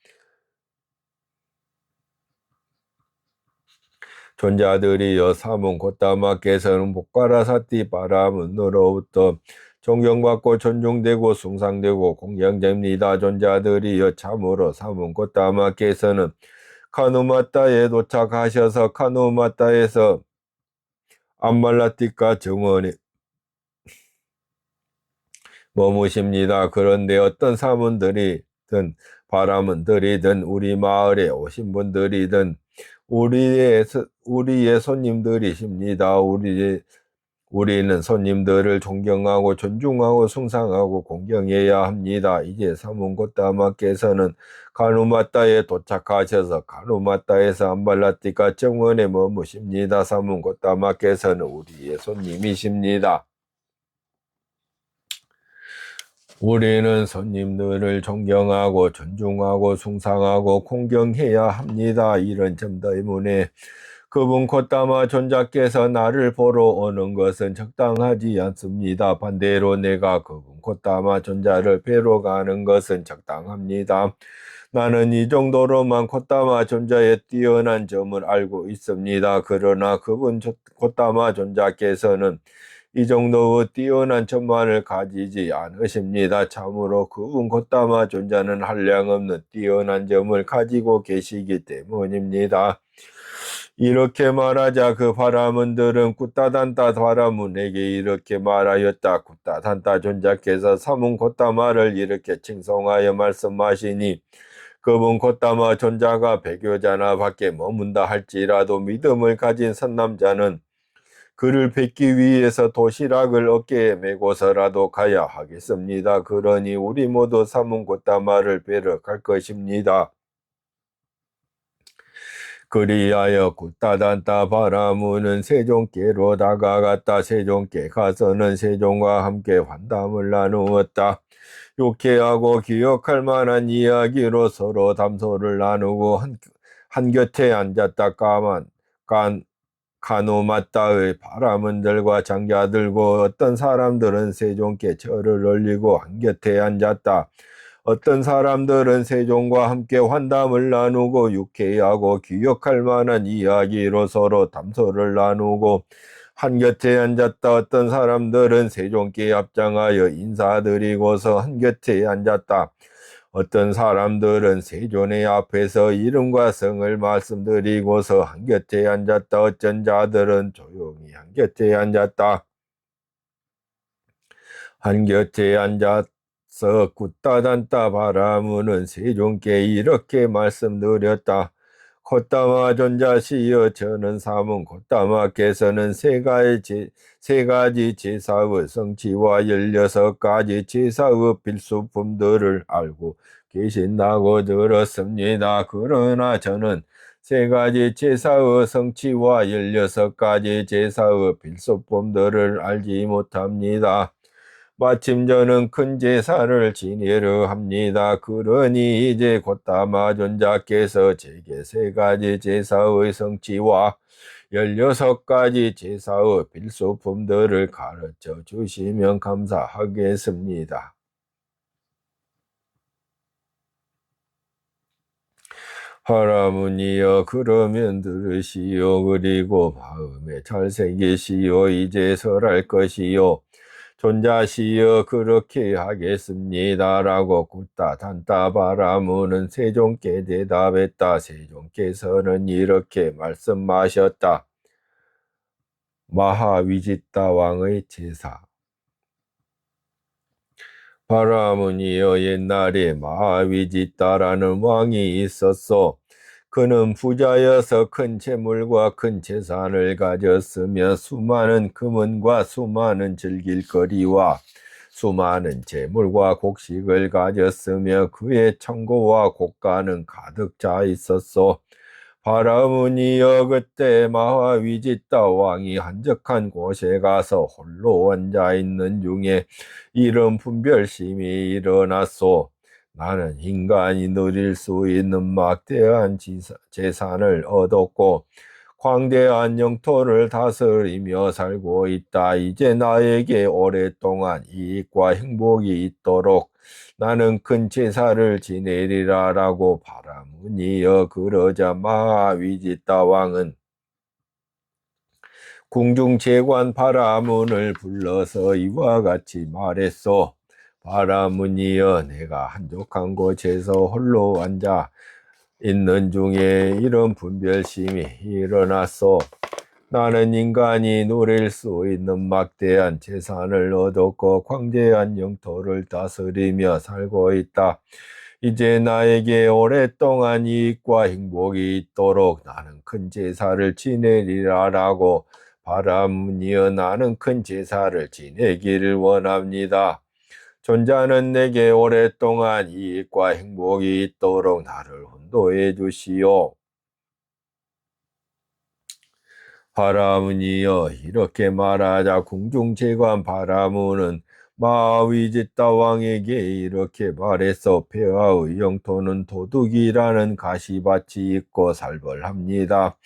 S1: 존자들이여 삼은 곧다마께서는 복가라사티 바라문으로부터 존경받고 존중되고 숭상되고 공경됩니다. 존자들이여 참으로 삼은 곧다마께서는 카누마타에 도착하셔서 카누마타에서 암말라티카 정원에 머무십니다. 그런데 어떤 사문들이든 바라문들이든 우리 마을에 오신 분들이든 우리의 손님들이십니다. 우리는 손님들을 존경하고 존중하고 숭상하고 공경해야 합니다. 이제 삼은 곧다마께서는 카누마타에 도착하셔서 카누마타에서 암발라티카 정원에 머무십니다. 삼은 곧다마께서는 우리의 손님이십니다. 우리는 손님들을 존경하고 존중하고 숭상하고 공경해야 합니다. 이런 점 때문에 그분 곧다마 존자께서 나를 보러 오는 것은 적당하지 않습니다. 반대로 내가 그분 곧다마 존자를 뵈러 가는 것은 적당합니다. 나는 이 정도로만 곧다마 존자의 뛰어난 점을 알고 있습니다. 그러나 그분 곧다마 존자께서는 이 정도의 뛰어난 점만을 가지지 않으십니다. 참으로 그분 곧다마 존자는 한량없는 뛰어난 점을 가지고 계시기 때문입니다. 이렇게 말하자 그 바라문들은 굿다단타 바라문에게 이렇게 말하였다. 굿다단타 존자께서 삼은 곧다마를 이렇게 칭송하여 말씀하시니 그분 곧다마 존자가 배교자나 밖에 머문다 할지라도 믿음을 가진 선남자는 그를 뵙기 위해서 도시락을 어깨에 메고서라도 가야 하겠습니다. 그러니 우리 모두 삼은 곧다마를 뵈러 갈 것입니다. 그리하여 굿다단타 바라문은 세종께로 다가갔다. 세종께 가서는 세종과 함께 환담을 나누었다. 유쾌하고 기억할 만한 이야기로 서로 담소를 나누고 한곁에 앉았다. 카누마타의 바라문들과 장자들고 어떤 사람들은 세종께 절을 올리고 한곁에 앉았다. 어떤 사람들은 세종과 함께 환담을 나누고 유쾌하고 기억할 만한 이야기로 서로 담소를 나누고 한곁에 앉았다. 어떤 사람들은 세종께 앞장하여 인사드리고서 한곁에 앉았다. 어떤 사람들은 세존의 앞에서 이름과 성을 말씀드리고서 한곁에 앉았다. 어쩐 자들은 조용히 한곁에 앉았다. 한곁에 앉아서 굿다단타 바라문은 세종께 이렇게 말씀드렸다. 콧다마 존자시여 저는 사문 콧다마께서는 세 가지 제사의 성취와 16가지 제사의 필수품들을 알고 계신다고 들었습니다. 그러나 저는 세 가지 제사의 성취와 16가지 제사의 필수품들을 알지 못합니다. 마침 저는 큰 제사를 지내려 합니다. 그러니 이제 곧다마 존자께서 제게 세 가지 제사의 성취와 16가지 제사의 필수품들을 가르쳐 주시면 감사하겠습니다. 하라무니여 그러면 들으시오. 그리고 마음에 잘 새기시오. 이제 설할 것이요. 존자시여 그렇게 하겠습니다. 라고 굳다 단다 바라무는 세종께 대답했다. 세종께서는 이렇게 말씀하셨다. 마하위지따 왕의 제사. 바라무니여 옛날에 마하위지따라는 왕이 있었소. 그는 부자여서 큰 재물과 큰 재산을 가졌으며 수많은 금은과 수많은 즐길거리와 수많은 재물과 곡식을 가졌으며 그의 청고와 곡간은 가득 차 있었소. 바라무니여 그때 마하위지따 왕이 한적한 곳에 가서 홀로 앉아 있는 중에 이런 분별심이 일어났소. 나는 인간이 누릴 수 있는 막대한 재산을 얻었고 광대한 영토를 다스리며 살고 있다. 이제 나에게 오랫동안 이익과 행복이 있도록 나는 큰 제사를 지내리라 라고 바라무니여 그러자 마하위지따 왕은 궁중제관 바라문을 불러서 이와 같이 말했소. 바라무니여 내가 한적한 곳에서 홀로 앉아 있는 중에 이런 분별심이 일어났소. 나는 인간이 누릴 수 있는 막대한 재산을 얻었고 광대한 영토를 다스리며 살고 있다. 이제 나에게 오랫동안 이익과 행복이 있도록 나는 큰 제사를 지내리라 라고 바라무니여 나는 큰 제사를 지내기를 원합니다. 존자는 내게 오랫동안 이익과 행복이 있도록 나를 혼도해 주시오. 바라무니여 이렇게 말하자 궁중제관 바라무는 마하위지따 왕에게 이렇게 말했어. 폐하의 영토는 도둑이라는 가시밭이 있고 살벌합니다.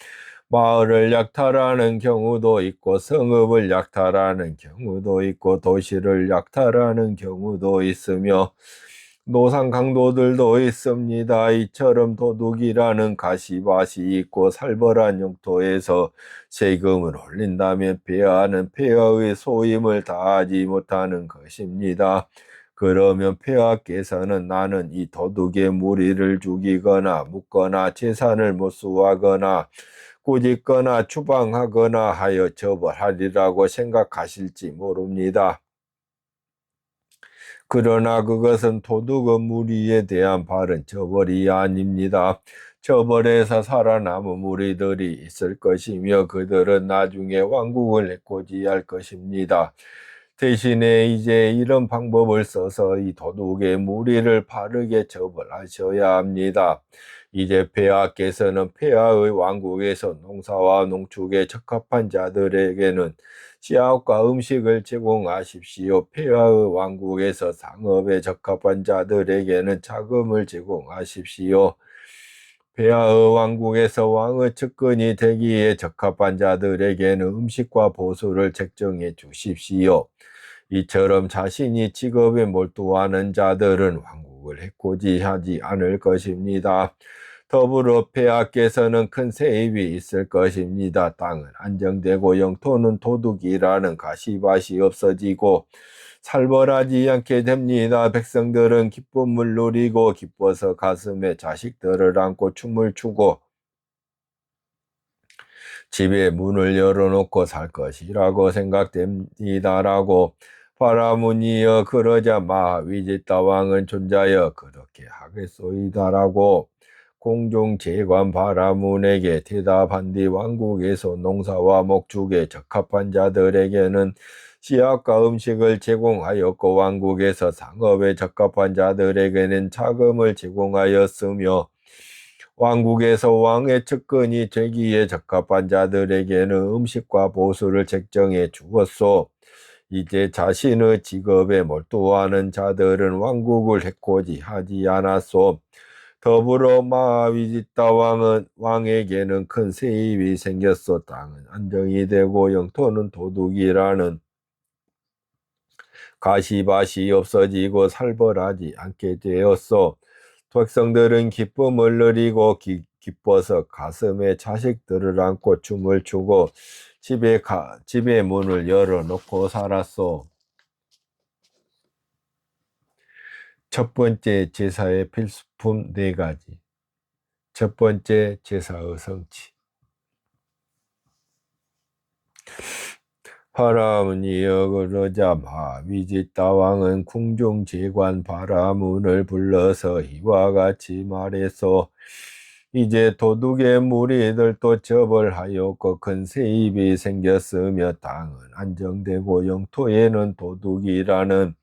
S1: 마을을 약탈하는 경우도 있고 성읍을 약탈하는 경우도 있고 도시를 약탈하는 경우도 있으며 노상 강도들도 있습니다. 이처럼 도둑이라는 가시밭이 있고 살벌한 영토에서 세금을 올린다면 폐하는 폐하의 소임을 다하지 못하는 것입니다. 그러면 폐하께서는 나는 이 도둑의 무리를 죽이거나 묻거나 재산을 몰수하거나 꾸짖거나 추방하거나 하여 처벌하리라고 생각하실지 모릅니다. 그러나 그것은 도둑의 무리에 대한 바른 처벌이 아닙니다. 처벌에서 살아남은 무리들이 있을 것이며 그들은 나중에 왕국을 해코지할 것입니다. 대신에 이제 이런 방법을 써서 이 도둑의 무리를 바르게 처벌하셔야 합니다. 이제 폐하께서는 폐하의 왕국에서 농사와 농축에 적합한 자들에게는 씨앗과 음식을 제공하십시오. 폐하의 왕국에서 상업에 적합한 자들에게는 자금을 제공하십시오. 폐하의 왕국에서 왕의 측근이 되기에 적합한 자들에게는 음식과 보수를 책정해 주십시오. 이처럼 자신이 직업에 몰두하는 자들은 왕국을 해코지하지 않을 것입니다. 더불어 폐하께서는 큰 세입이 있을 것입니다. 땅은 안정되고 영토는 도둑이라는 가시밭이 없어지고 살벌하지 않게 됩니다. 백성들은 기쁨을 누리고 기뻐서 가슴에 자식들을 안고 춤을 추고 집에 문을 열어놓고 살 것이라고 생각됩니다라고 바라무니여 그러자 마하위지따 왕은 존자여 그렇게 하겠소이다라고 공중 제관 바라문에게 대답한 뒤 왕국에서 농사와 목축에 적합한 자들에게는 씨앗과 음식을 제공하였고 왕국에서 상업에 적합한 자들에게는 자금을 제공하였으며 왕국에서 왕의 측근이 되기에 적합한 자들에게는 음식과 보수를 책정해 주었소. 이제 자신의 직업에 몰두하는 자들은 왕국을 해코지 하지 않았소. 더불어 마하위지타 왕에게는 큰 세입이 생겼소. 땅은 안정이 되고 영토는 도둑이라는 가시밭이 없어지고 살벌하지 않게 되었소. 백성들은 기쁨을 누리고 기뻐서 가슴에 자식들을 안고 춤을 추고 집의 문을 열어놓고 살았소. 첫 번째 제사의 필수품 4가지. 첫 번째 제사의 성취. 바라문이여 그러자 마하위지타 왕은 궁중 제관 바라문을 불러서 이와 같이 말했소. 이제 도둑의 무리들도 처벌하였고 큰 세입이 생겼으며 땅은 안정되고 영토에는 도둑이라는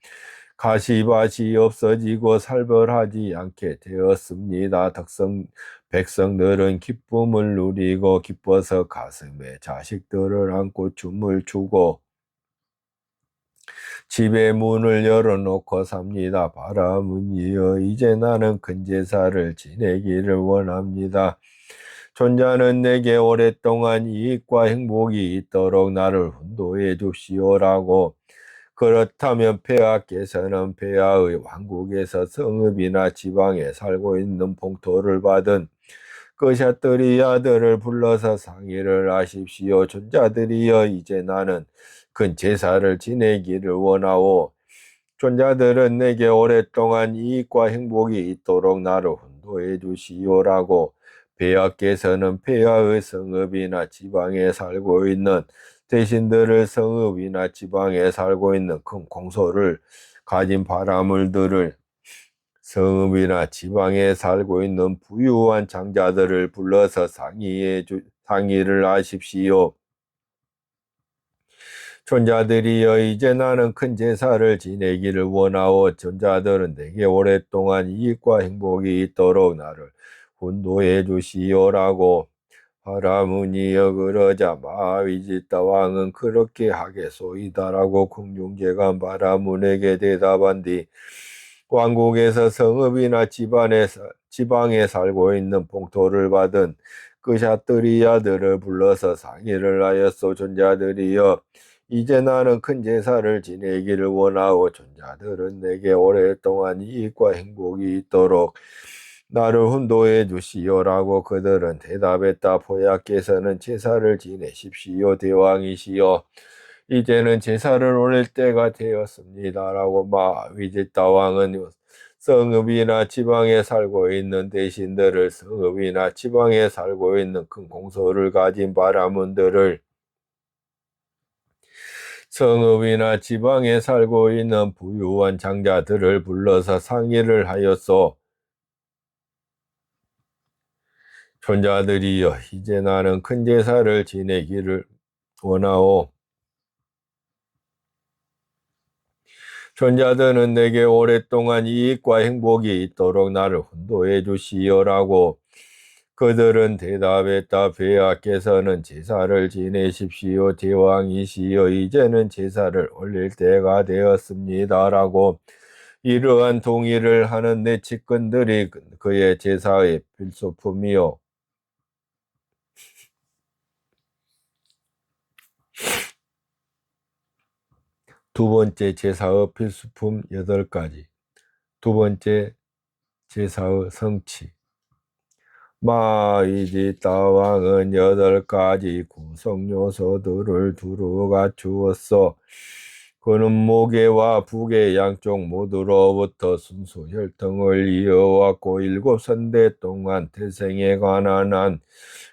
S1: 가시밭이 없어지고 살벌하지 않게 되었습니다. 백성들은 기쁨을 누리고 기뻐서 가슴에 자식들을 안고 춤을 추고 집의 문을 열어놓고 삽니다. 바라문이여 이제 나는 큰 제사를 지내기를 원합니다. 존자는 내게 오랫동안 이익과 행복이 있도록 나를 훈도해 줍시오라고. 그렇다면 폐하께서는 폐하의 왕국에서 성읍이나 지방에 살고 있는 봉토를 받은 끄샤트리 아들을 불러서 상의를 하십시오. 존자들이여 이제 나는 큰 제사를 지내기를 원하오. 존자들은 내게 오랫동안 이익과 행복이 있도록 나를 훈도해 주시오라고. 폐하께서는 폐하의 성읍이나 지방에 살고 있는 대신들을 성읍이나 지방에 살고 있는 큰 공소를 가진 바라물들을 성읍이나 지방에 살고 있는 부유한 장자들을 불러서 상의를 하십시오. 존자들이여 이제 나는 큰 제사를 지내기를 원하오. 존자들은 내게 오랫동안 이익과 행복이 있도록 나를 훈도해 주시오라고. 바라문이여 그러자 마하위지타 왕은 그렇게 하겠소이다라고 궁중제관 바라문에게 대답한 뒤 왕국에서 성읍이나 지방에 살고 있는 봉토를 받은 끄샤트리 아들을 불러서 상의를 하였소. 존자들이여 이제 나는 큰 제사를 지내기를 원하오. 존자들은 내게 오랫동안 이익과 행복이 있도록 나를 훈도해 주시오라고. 그들은 대답했다. 폐하께서는 제사를 지내십시오. 대왕이시여 이제는 제사를 올릴 때가 되었습니다라고. 마하위지타 왕은 성읍이나 지방에 살고 있는 대신들을 성읍이나 지방에 살고 있는 큰 공소를 가진 바라문들을 성읍이나 지방에 살고 있는 부유한 장자들을 불러서 상의를 하였소. 존자들이여 이제 나는 큰 제사를 지내기를 원하오. 존자들은 내게 오랫동안 이익과 행복이 있도록 나를 훈도해 주시오라고. 그들은 대답했다. 폐하께서는 제사를 지내십시오. 대왕이시여 이제는 제사를 올릴 때가 되었습니다라고. 이러한 동의를 하는 내 측근들이 그의 제사의 필수품이요 두 번째 제사의 필수품 8가지. 두 번째 제사의 성취. 마하위지타 왕은 8가지 구성 요소들을 두루 갖추었어. 그는 목에와 북의 양쪽 모두로부터 순수 혈통을 이어왔고 7선대 동안 태생에 관한 한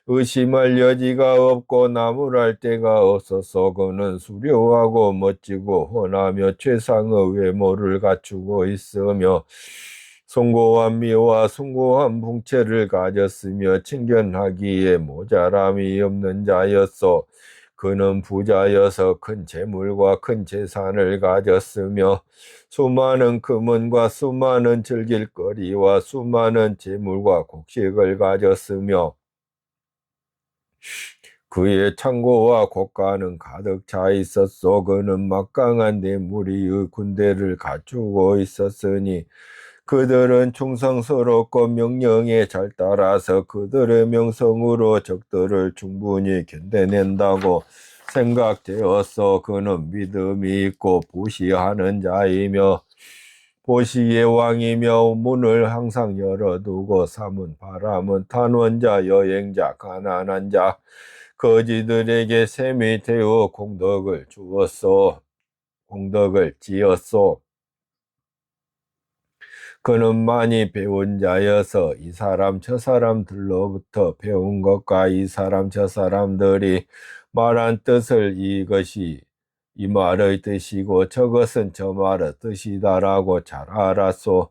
S1: 의심할 여지가 없고 나무랄 데가 없어서 그는 수려하고 멋지고 훤하며 최상의 외모를 갖추고 있으며 숭고한 미와 숭고한 풍채를 가졌으며 친견하기에 모자람이 없는 자였소. 그는 부자여서 큰 재물과 큰 재산을 가졌으며 수많은 금은과 수많은 즐길거리와 수많은 재물과 곡식을 가졌으며 그의 창고와 곳간은 가득 차 있었소. 그는 막강한 뇌무리의 군대를 갖추고 있었으니 그들은 충성스럽고 명령에 잘 따라서 그들의 명성으로 적들을 충분히 견뎌낸다고 생각되었소. 그는 믿음이 있고 보시하는 자이며 보시의 왕이며 문을 항상 열어두고 삼은 바람은 탄원자, 여행자, 가난한 자, 거지들에게 셈이 되어 공덕을 주었소. 공덕을 지었소. 그는 많이 배운 자여서 이 사람 저 사람들로부터 배운 것과 이 사람 저 사람들이 말한 뜻을 이것이 이 말의 뜻이고 저것은 저 말의 뜻이다라고 잘 알았소.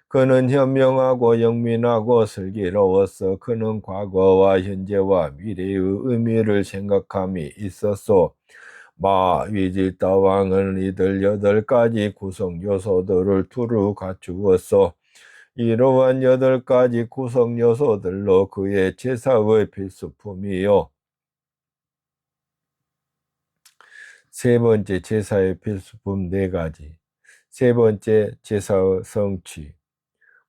S1: 그는 현명하고 영민하고 슬기로웠어. 그는 과거와 현재와 미래의 의미를 생각함이 있었소. 위지다 왕은 이들 8가지 구성 요소들을 두루 갖추었소. 이러한 8가지 구성 요소들로 그의 제사의 필수품이요. 세 번째, 제사의 필수품 4가지. 세 번째, 제사의 성취.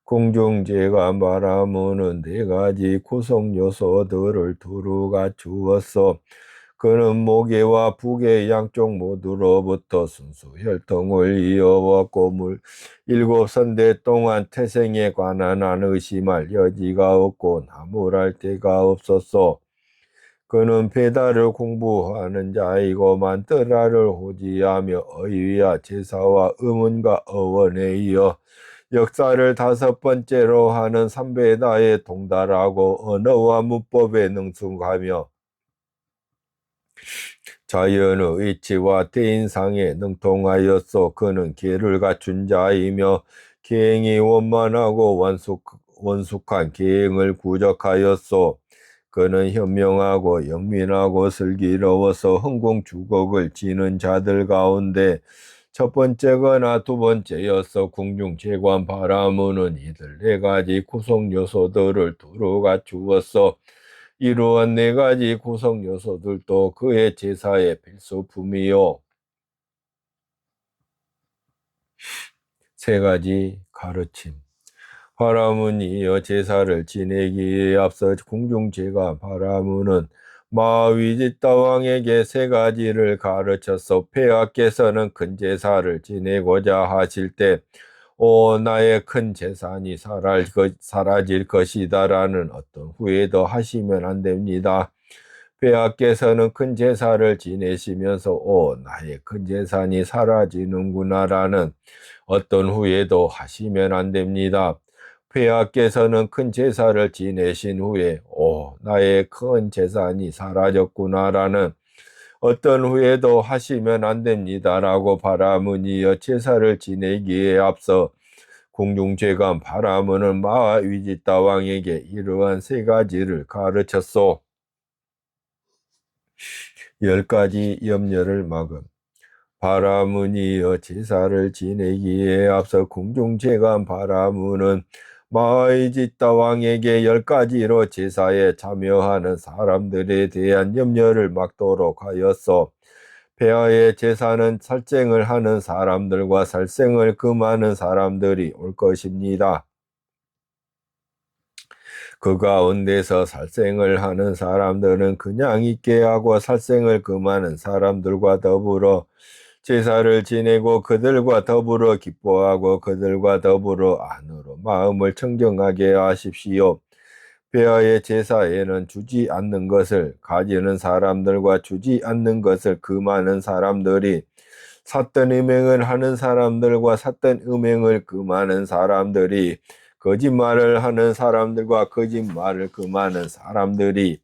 S1: 공중제가 말하면은 4가지 구성 요소들을 두루 갖추었소. 그는 모계와 부계 양쪽 모두로부터 순수 혈통을 이어왔고 7선대 동안 태생에 관한 한 의심할 여지가 없고 나무랄 데가 없었소. 그는 베다를 공부하는 자이고 만뜨라를 호지하며 의위와 제사와 의문과 어원에 이어 역사를 5번째로 하는 삼베다에 동달하고 언어와 문법에 능숙하며 자연의 이치와 대인상에 능통하였소. 그는 계를 갖춘 자이며 계행이 원만하고 원숙한 계행을 구적하였소. 그는 현명하고 영민하고 슬기로워서 흥공주곡을 지는 자들 가운데 첫 번째거나 두 번째였어. 궁중제관 바라무는 이들 4가지 구성 요소들을 두루 갖추었어. 이러한 4가지 구성 요소들도 그의 제사의 필수품이요. 3가지 가르침. 바라문이여 제사를 지내기에 앞서 궁중제가 바라문은 마위지다 왕에게 3가지를 가르쳤어. 폐하께서는 큰 제사를 지내고자 하실 때 나의 큰 재산이 사라질 것이다라는 어떤 후회도 하시면 안 됩니다. 폐하께서는 큰 제사를 지내시면서 나의 큰 재산이 사라지는구나라는 어떤 후회도 하시면 안 됩니다. 폐하께서는 큰 제사를 지내신 후에 나의 큰 재산이 사라졌구나라는 어떤 후회도 하시면 안 됩니다라고 바라문이여 제사를 지내기에 앞서 공중제관 바라문은 마위지다 왕에게 이러한 3가지를 가르쳤소. 10가지 염려를 막음. 바라문이여 제사를 지내기에 앞서 공중제관 바라문은 마위지다 왕에게 10가지로 제사에 참여하는 사람들에 대한 염려를 막도록 하였소. 폐하의 제사는 살생을 하는 사람들과 살생을 금하는 사람들이 올 것입니다. 그 가운데서 살생을 하는 사람들은 그냥 있게 하고 살생을 금하는 사람들과 더불어 제사를 지내고 그들과 더불어 기뻐하고 그들과 더불어 안으로 마음을 청정하게 하십시오. 폐하의 제사에는 주지 않는 것을 가지는 사람들과 주지 않는 것을 금하는 사람들이 삿된 음행을 하는 사람들과 삿된 음행을 금하는 사람들이 거짓말을 하는 사람들과 거짓말을 금하는 사람들이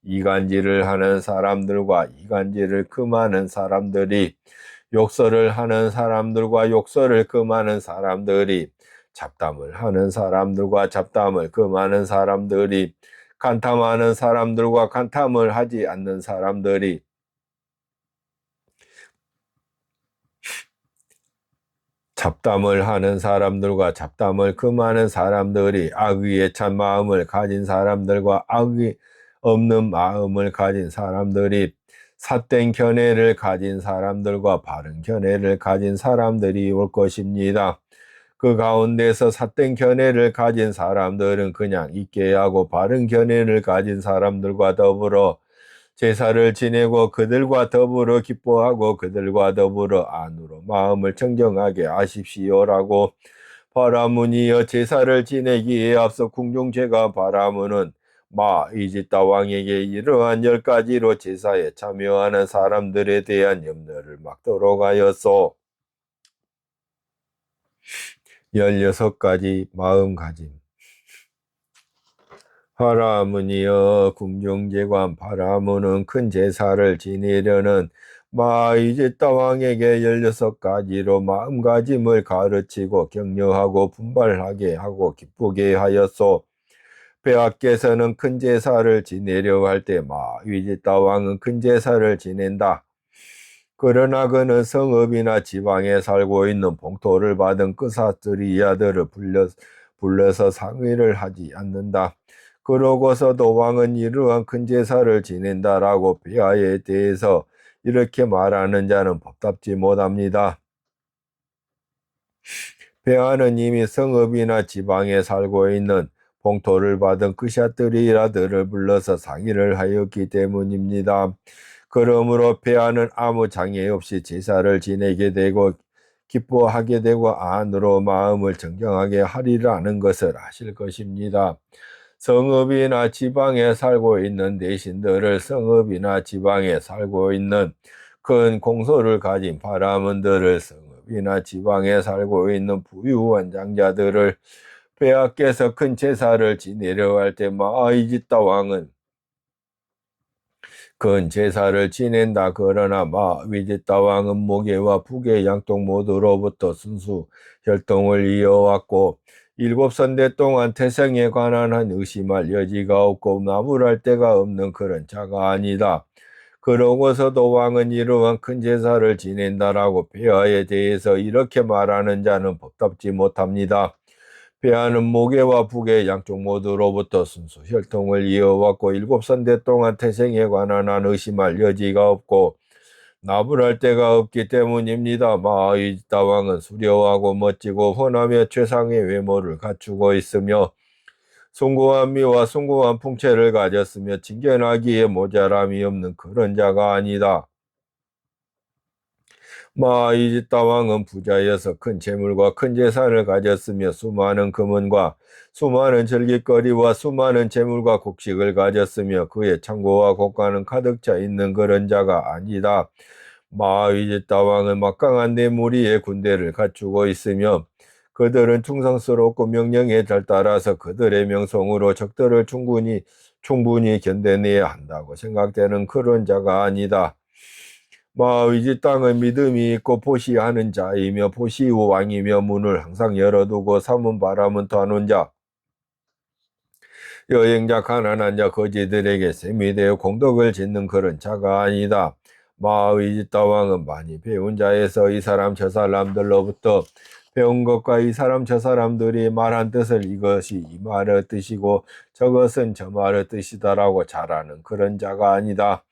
S1: 이간질을 하는 사람들과 이간질을 금하는 사람들이 욕설을 하는 사람들과 욕설을 금하는 사람들이 잡담을 하는 사람들과 잡담을 금하는 사람들이, 간탐하는 사람들과 간탐을 하지 않는 사람들이, 잡담을 하는 사람들과 잡담을 금하는 사람들이, 악의에 찬 마음을 가진 사람들과 악의 없는 마음을 가진 사람들이, 삿된 견해를 가진 사람들과 바른 견해를 가진 사람들이 올 것입니다. 그 가운데서 삿된 견해를 가진 사람들은 그냥 있게 하고, 바른 견해를 가진 사람들과 더불어 제사를 지내고 그들과 더불어 기뻐하고 그들과 더불어 안으로 마음을 청정하게 하십시오라고 바라무니여. 제사를 지내기에 앞서 궁중제가 바라무는 이집다 왕에게 이러한 10가지로 제사에 참여하는 사람들에 대한 염려를 막도록 하였소. 16가지 마음가짐. 바라무니여, 궁중제관 바라무는 큰 제사를 지내려는 이집다 왕에게 16가지로 마음가짐을 가르치고 격려하고 분발하게 하고 기쁘게 하였소. 폐하께서는 큰 제사를 지내려 할 때 이집다 왕은 큰 제사를 지낸다. 그러나 그는 성읍이나 지방에 살고 있는 봉토를 받은 그사스리야들을 불러서 상의를 하지 않는다. 그러고서도 왕은 이러한 큰 제사를 지낸다라고 폐하에 대해서 이렇게 말하는 자는 법답지 못합니다. 폐하는 이미 성읍이나 지방에 살고 있는 봉토를 받은 그샤트리야들을 불러서 상의를 하였기 때문입니다. 그러므로 폐하는 아무 장애 없이 제사를 지내게 되고 기뻐하게 되고 안으로 마음을 정정하게 하리라는 것을 아실 것입니다. 성읍이나 지방에 살고 있는 대신들을, 성읍이나 지방에 살고 있는 큰 공소를 가진 바라문들을, 성읍이나 지방에 살고 있는 부유한 장자들을 폐하께서 큰 제사를 지내려 할 때 이집다 왕은 큰 제사를 지낸다. 그러나 이집다 왕은 모계와 북의 양쪽 모두로부터 순수 혈통을 이어왔고 7선대 동안 태생에 관한 한 의심할 여지가 없고 나무랄 데가 없는 그런 자가 아니다. 그러고서도 왕은 이러한 큰 제사를 지낸다라고 폐하에 대해서 이렇게 말하는 자는 법답지 못합니다. 폐하는 모계와 북의 양쪽 모두로부터 순수 혈통을 이어왔고 7선대 동안 태생에 관한 한 의심할 여지가 없고 나불할 데가 없기 때문입니다. 이집다 왕은 수려하고 멋지고 훤하며 최상의 외모를 갖추고 있으며 숭고한 미와 숭고한 풍채를 가졌으며 진견하기에 모자람이 없는 그런 자가 아니다. 이집다 왕은 부자여서 큰 재물과 큰 재산을 가졌으며 수많은 금은과 수많은 절깃거리와 수많은 재물과 곡식을 가졌으며 그의 창고와 곳간은 가득 차 있는 그런 자가 아니다. 이집다 왕은 막강한 네 무리의 군대를 갖추고 있으며 그들은 충성스럽고 명령에 잘 따라서 그들의 명성으로 적들을 충분히 견뎌내야 한다고 생각되는 그런 자가 아니다. 이집 땅은 믿음이 있고 보시하는 자이며 보시우 왕이며 문을 항상 열어두고 삼은 바람은 터는 자, 여행자, 가난한 자, 거지들에게 셈이 되어 공덕을 짓는 그런 자가 아니다. 이집다 왕은 많이 배운 자에서 이 사람 저 사람들로부터 배운 것과 이 사람 저 사람들이 말한 뜻을 이것이 이 말의 뜻이고 저것은 저 말의 뜻이다라고 잘 아는 그런 자가 아니다.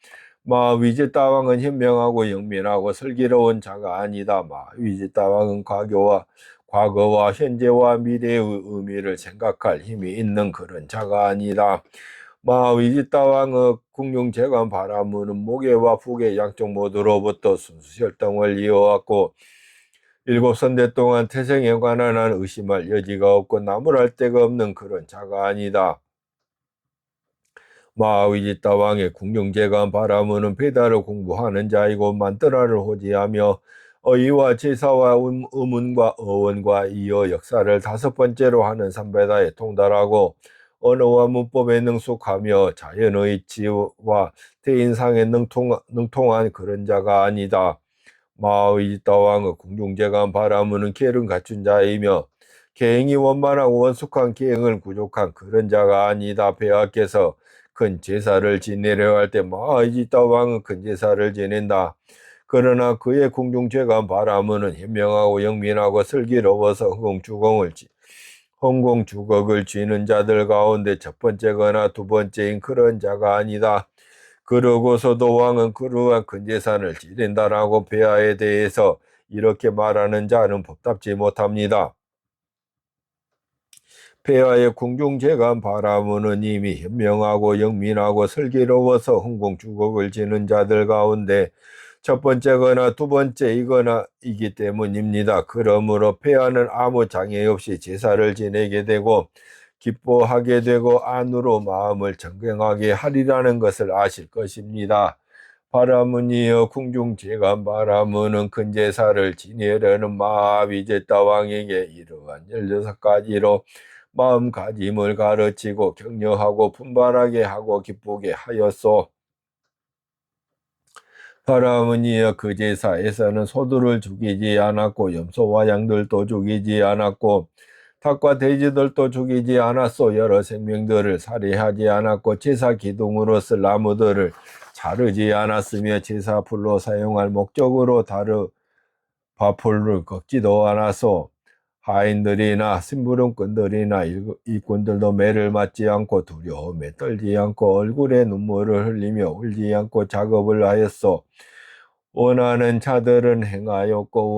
S1: 이집다 왕은 현명하고 영민하고 슬기로운 자가 아니다. 이집다 왕은 과거와 현재와 미래의 의미를 생각할 힘이 있는 그런 자가 아니다. 이집다 왕의 궁중제관 바라무는 모계와 북의 양쪽 모두로부터 순수 혈통을 이어왔고 7선대 동안 태생에 관한 한 의심할 여지가 없고 나무랄 데가 없는 그런 자가 아니다. 이집다 왕의 궁중제관 바라무는 베다를 공부하는 자이고 만뜨라를 호지하며 어이와 제사와 의문과 어원과 이어 역사를 5번째로 하는 삼베다에 통달하고 언어와 문법에 능숙하며 자연의 지와 대인상에 능통한 그런 자가 아니다. 이집다 왕의 궁중제관 바라무는 계를 갖춘 자이며 계행이 원만하고 원숙한 계행을 구족한 그런 자가 아니다. 폐하께서 큰 제사를 지내려 할 때 마이지따 왕은 큰 제사를 지낸다. 그러나 그의 궁중죄가 바라무는 현명하고 영민하고 슬기로워서 헌공주걱을 쥐는 자들 가운데 첫 번째거나 두 번째인 그런 자가 아니다. 그러고서도 왕은 그러한 큰 제사를 지낸다라고 폐하에 대해서 이렇게 말하는 자는 법답지 못합니다. 폐하의 궁중재간 바라무는 이미 현명하고 영민하고 슬기로워서 헌공주걱을 지는 자들 가운데 첫 번째거나 두 번째이거나 이기 때문입니다. 그러므로 폐하는 아무 장애 없이 제사를 지내게 되고 기뻐하게 되고 안으로 마음을 정경하게 하리라는 것을 아실 것입니다. 바라문이여 궁중재간 바라무는 큰 제사를 지내려는 마하비제따 왕에게 이러한 16가지로 마음가짐을 가르치고 격려하고 분발하게 하고 기쁘게 하였소. 바라문이여 그 제사에서는 소들을 죽이지 않았고 염소와 양들도 죽이지 않았고 닭과 돼지들도 죽이지 않았소. 여러 생명들을 살해하지 않았고 제사 기둥으로 쓸 나무들을 자르지 않았으며 제사 불로 사용할 목적으로 바풀을 꺾지도 않았소. 하인들이나 심부름꾼들이나 일꾼들도 매를 맞지 않고 두려움에 떨지 않고 얼굴에 눈물을 흘리며 울지 않고 작업을 하였소. 원하는 자들은 행하였고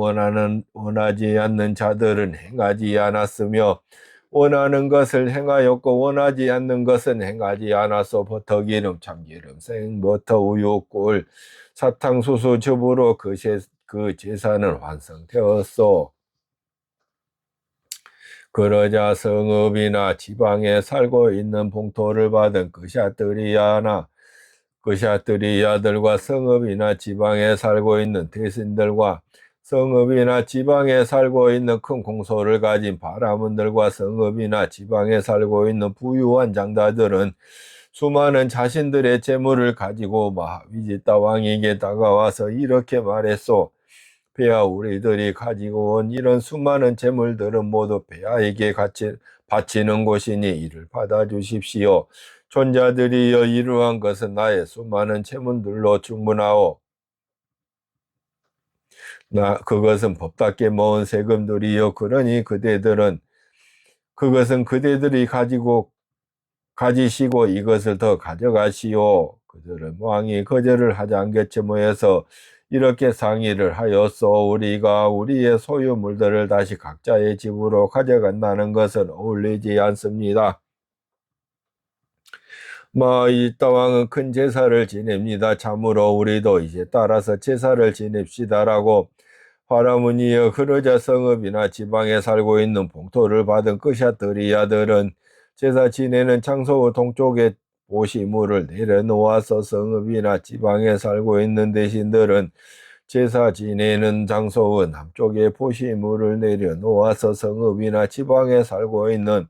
S1: 원하지 않는 자들은 행하지 않았으며 원하는 것을 행하였고 원하지 않는 것은 행하지 않았소. 버터기름, 참기름, 생버터, 우유, 꿀, 사탕, 수수, 즙으로 그 제사는 완성되었소. 그러자 성읍이나 지방에 살고 있는 봉토를 받은 그샤뜨리야들과 성읍이나 지방에 살고 있는 대신들과 성읍이나 지방에 살고 있는 큰 공소를 가진 바라문들과 성읍이나 지방에 살고 있는 부유한 장자들은 수많은 자신들의 재물을 가지고 마하비지따 왕에게 다가와서 이렇게 말했소. 폐하, 우리들이 가지고 온 이런 수많은 재물들은 모두 폐하에게 바치는 것이니 이를 받아주십시오. 존자들이여, 이러한 것은 나의 수많은 재물들로 충분하오. 그것은 법답게 모은 세금들이요. 그러니 그것은 그대들이 가지시고 이것을 더 가져가시오. 그들은 왕이 거절을 하지 않겠지 모여서 이렇게 상의를 하였소. 우리가 우리의 소유물들을 다시 각자의 집으로 가져간다는 것은 어울리지 않습니다. 마이지따 왕은 큰 제사를 지냅니다. 참으로 우리도 이제 따라서 제사를 지냅시다라고 바라문이여. 그러자 성읍이나 지방에 살고 있는 봉토를 받은 그샤뜨리야들은 제사 지내는 장소 동쪽에 보시물을 내려놓아서 성읍이나 지방에 살고 있는 대신들은 제사 지내는 장소 남쪽에 보시물을 내려놓아서 성읍이나 지방에 살고 있는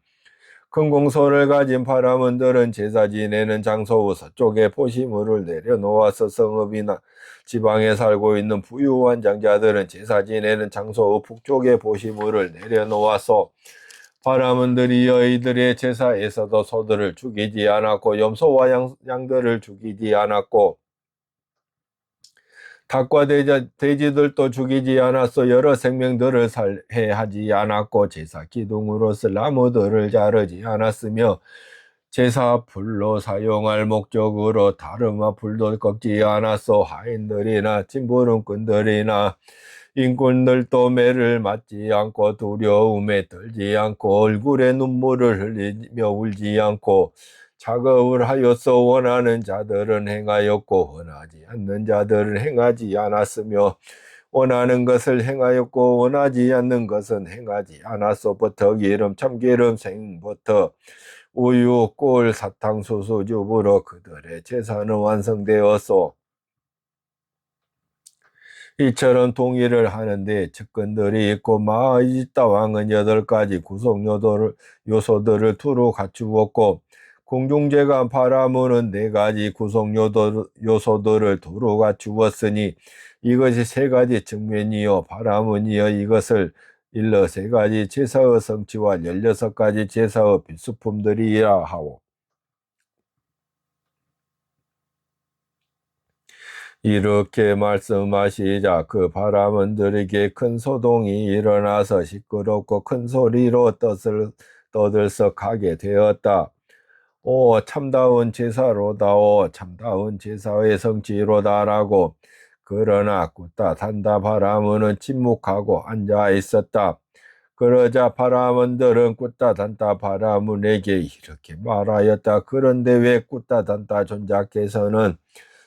S1: 큰 공소를 가진 바라문들은 제사 지내는 장소 서쪽에 보시물을 내려놓아서 성읍이나 지방에 살고 있는 부유한 장자들은 제사 지내는 장소 북쪽에 보시물을 내려놓아서 바라문들이 이들의 제사에서도 소들을 죽이지 않았고 염소와 양들을 죽이지 않았고 닭과 돼지들도 죽이지 않았어. 여러 생명들을 살해하지 않았고 제사 기둥으로 쓸 나무들을 자르지 않았으며 제사 불로 사용할 목적으로 다름아 불도 꺾지 않았어. 하인들이나 심부름꾼들이나 인꾼들도 매를 맞지 않고 두려움에 떨지 않고 얼굴에 눈물을 흘리며 울지 않고 작업을 하였어. 원하는 자들은 행하였고 원하지 않는 자들은 행하지 않았으며 원하는 것을 행하였고 원하지 않는 것은 행하지 않았어. 버터, 기름, 참기름, 생버터, 우유, 꿀, 사탕, 수수즙으로 그들의 제사는 완성되었소. 이처럼 동의를 하는데 측근들이 있고 마이지따 왕은 8가지 구성 요소들을 두루 갖추었고 궁중재간 바라문은 4가지 구성 요소들을 두루 갖추었으니 이것이 3가지 측면이요 바라문이여 이것을 일러 세 가지 제사의 성취와 16가지 제사의 필수품들이라 하오. 이렇게 말씀하시자 그 바라문들에게 큰 소동이 일어나서 시끄럽고 큰 소리로 떠들썩하게 되었다. 오 참다운 제사로다오 참다운 제사의 성취로다라고. 그러나 굿다 단다 바라문은 침묵하고 앉아 있었다. 그러자 바라문들은 굿다 단다 바라문에게 이렇게 말하였다. 그런데 왜 굿다 단다 존자께서는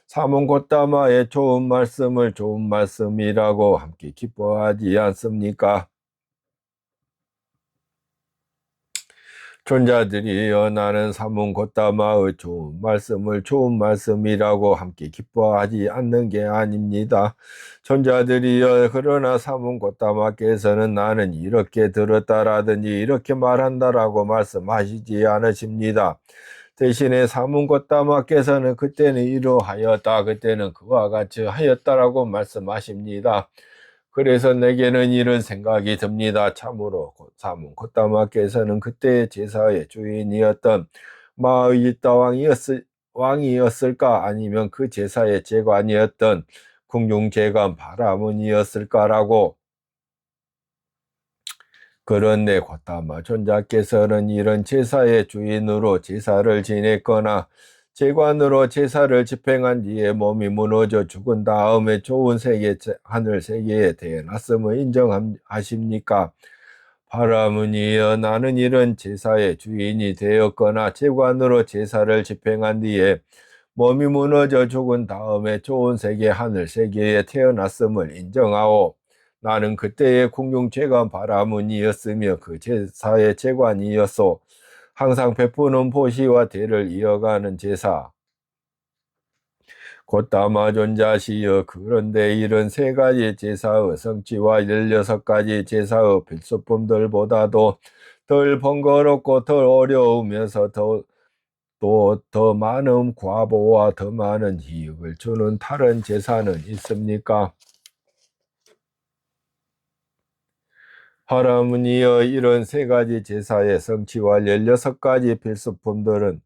S1: 사문고다마의 좋은 말씀을 좋은 말씀이라고 함께 기뻐하지 않습니까? 존자들이여 나는 사문고다마의 좋은 말씀을 좋은 말씀이라고 함께 기뻐하지 않는 게 아닙니다. 존자들이여 그러나 사문고다마께서는 나는 이렇게 들었다라든지 이렇게 말한다라고 말씀하시지 않으십니다. 대신에 사문고다마께서는 그때는 이러하였다 그때는 그와 같이 하였다라고 말씀하십니다. 그래서 내게는 이런 생각이 듭니다. 참으로 사문고다마께서는 그때의 제사의 주인이었던 마의이따 왕이었을까 아니면 그 제사의 제관이었던 궁중제관 바라문이었을까라고. 그런데 고다마 존자께서는 이런 제사의 주인으로 제사를 지냈거나 제관으로 제사를 집행한 뒤에 몸이 무너져 죽은 다음에 좋은 세계 하늘 세계에 태어났음을 인정하십니까? 바라문이여 나는 이런 제사의 주인이 되었거나 제관으로 제사를 집행한 뒤에 몸이 무너져 죽은 다음에 좋은 세계 하늘 세계에 태어났음을 인정하오. 나는 그때의 궁중제관 바라문이었으며 그 제사의 제관이었소. 항상 베푸는 보시와 대를 이어가는 제사. 고다마 존자시여 그런데 이런 세 가지 제사의 성취와 16가지 제사의 필수품들보다도 덜 번거롭고 덜 어려우면서 또 더 많은 과보와 더 많은 이익을 주는 다른 제사는 있습니까? 바라문이여 이런 세 가지 제사의 성취와 16가지 필수품들은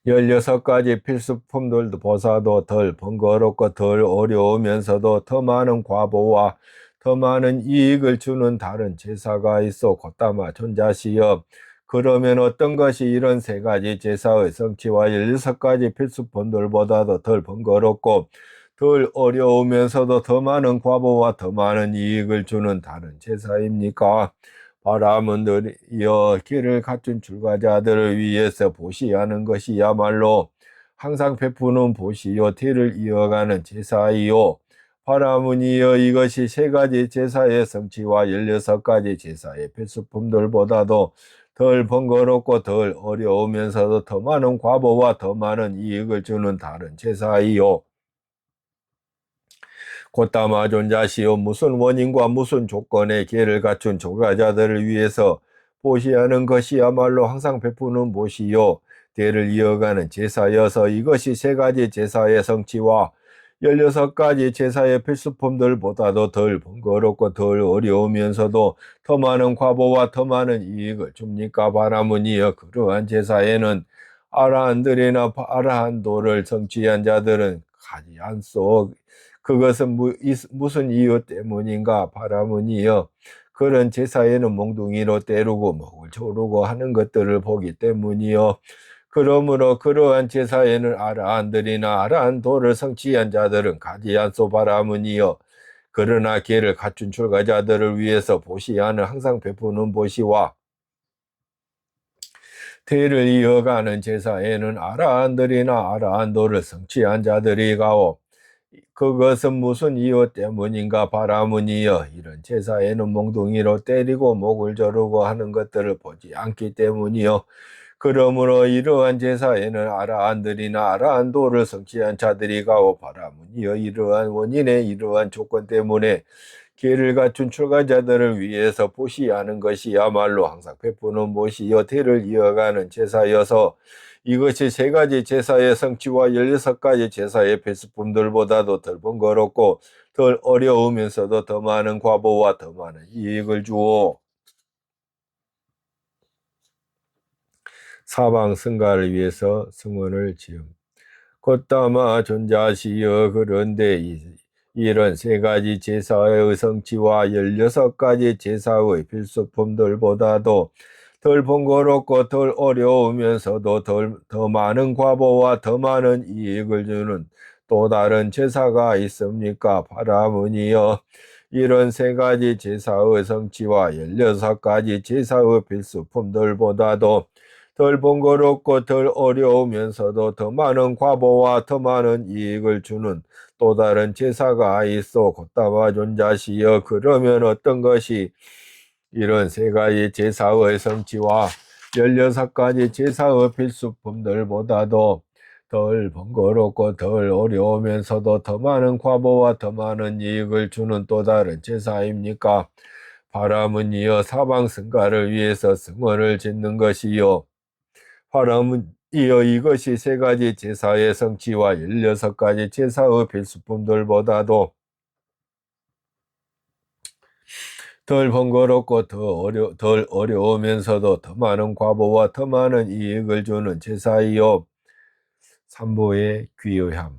S1: 16가지 필수품들도 보사도 덜 번거롭고 덜 어려우면서도 더 많은 과보와 더 많은 이익을 주는 다른 제사가 있어 고다마 존자시여 그러면 어떤 것이 이런 세 가지 제사의 성취와 16가지 필수품들보다도 덜 번거롭고 덜 어려우면서도 더 많은 과보와 더 많은 이익을 주는 다른 제사입니까? 바라문들이여 길을 갖춘 출가자들을 위해서 보시하는 것이야말로 항상 베푸는 보시요 대를 이어가는 제사이요. 바라문이여 이것이 세 가지 제사의 성취와 16가지 제사의 필수품들보다도 덜 번거롭고 덜 어려우면서도 더 많은 과보와 더 많은 이익을 주는 다른 제사이요. 고다마 존자시오 무슨 원인과 무슨 조건에 계를 갖춘 출가자들을 위해서 보시하는 것이야말로 항상 베푸는 보시요 대를 이어가는 제사여서 이것이 세 가지 제사의 성취와 16가지 제사의 필수품들보다도 덜 번거롭고 덜 어려우면서도 더 많은 과보와 더 많은 이익을 줍니까? 바라문이여 그러한 제사에는 아라한들이나 아라한도를 성취한 자들은 가지 않소. 그것은 무슨 이유 때문인가? 바라문이여 그런 제사에는 몽둥이로 때르고 목을 조르고 하는 것들을 보기 때문이요. 그러므로 그러한 제사에는 아라한들이나 아라한도를 성취한 자들은 가지 않소. 바라문이여 그러나 계를 갖춘 출가자들을 위해서 보시하는 항상 베푸는 보시와 대를 이어가는 제사에는 아라한들이나 아라한도를 성취한 자들이 가오. 그것은 무슨 이유 때문인가? 바라문이여 이런 제사에는 몽둥이로 때리고 목을 조르고 하는 것들을 보지 않기 때문이요. 그러므로 이러한 제사에는 아라한들이나 아라한도를 성취한 자들이 가오. 바라문이여 이러한 원인에 이러한 조건 때문에 계를 갖춘 출가자들을 위해서 보시하는 것이야말로 항상 베푸는 못이여 대를 이어가는 제사여서 이것이 세 가지 제사의 성취와 16가지 제사의 필수품들보다도 덜 번거롭고 덜 어려우면서도 더 많은 과보와 더 많은 이익을 주오. 사방 승가를 위해서 승원을 지음. 곧다마 존자시여 그런데 이런 세 가지 제사의 성취와 16가지 제사의 필수품들보다도 덜 번거롭고 덜 어려우면서도 더 많은 과보와 더 많은 이익을 주는 또 다른 제사가 있습니까? 바라무니여 이런 세 가지 제사의 성취와 16가지 제사의 필수품들보다도 덜 번거롭고 덜 어려우면서도 더 많은 과보와 더 많은 이익을 주는 또 다른 제사가 있어 곧다마 존자시여 그러면 어떤 것이 이런 세 가지 제사의 성취와 16가지 제사의 필수품들보다도 덜 번거롭고 덜 어려우면서도 더 많은 과보와 더 많은 이익을 주는 또 다른 제사입니까? 바람은 이어 사방 승가를 위해서 승원을 짓는 것이요. 바람은 이어 이것이 세 가지 제사의 성취와 16가지 제사의 필수품들보다도 덜 번거롭고 덜 어려우면서도 더 많은 과보와 더 많은 이익을 주는 제사이요. 삼보의 귀의함.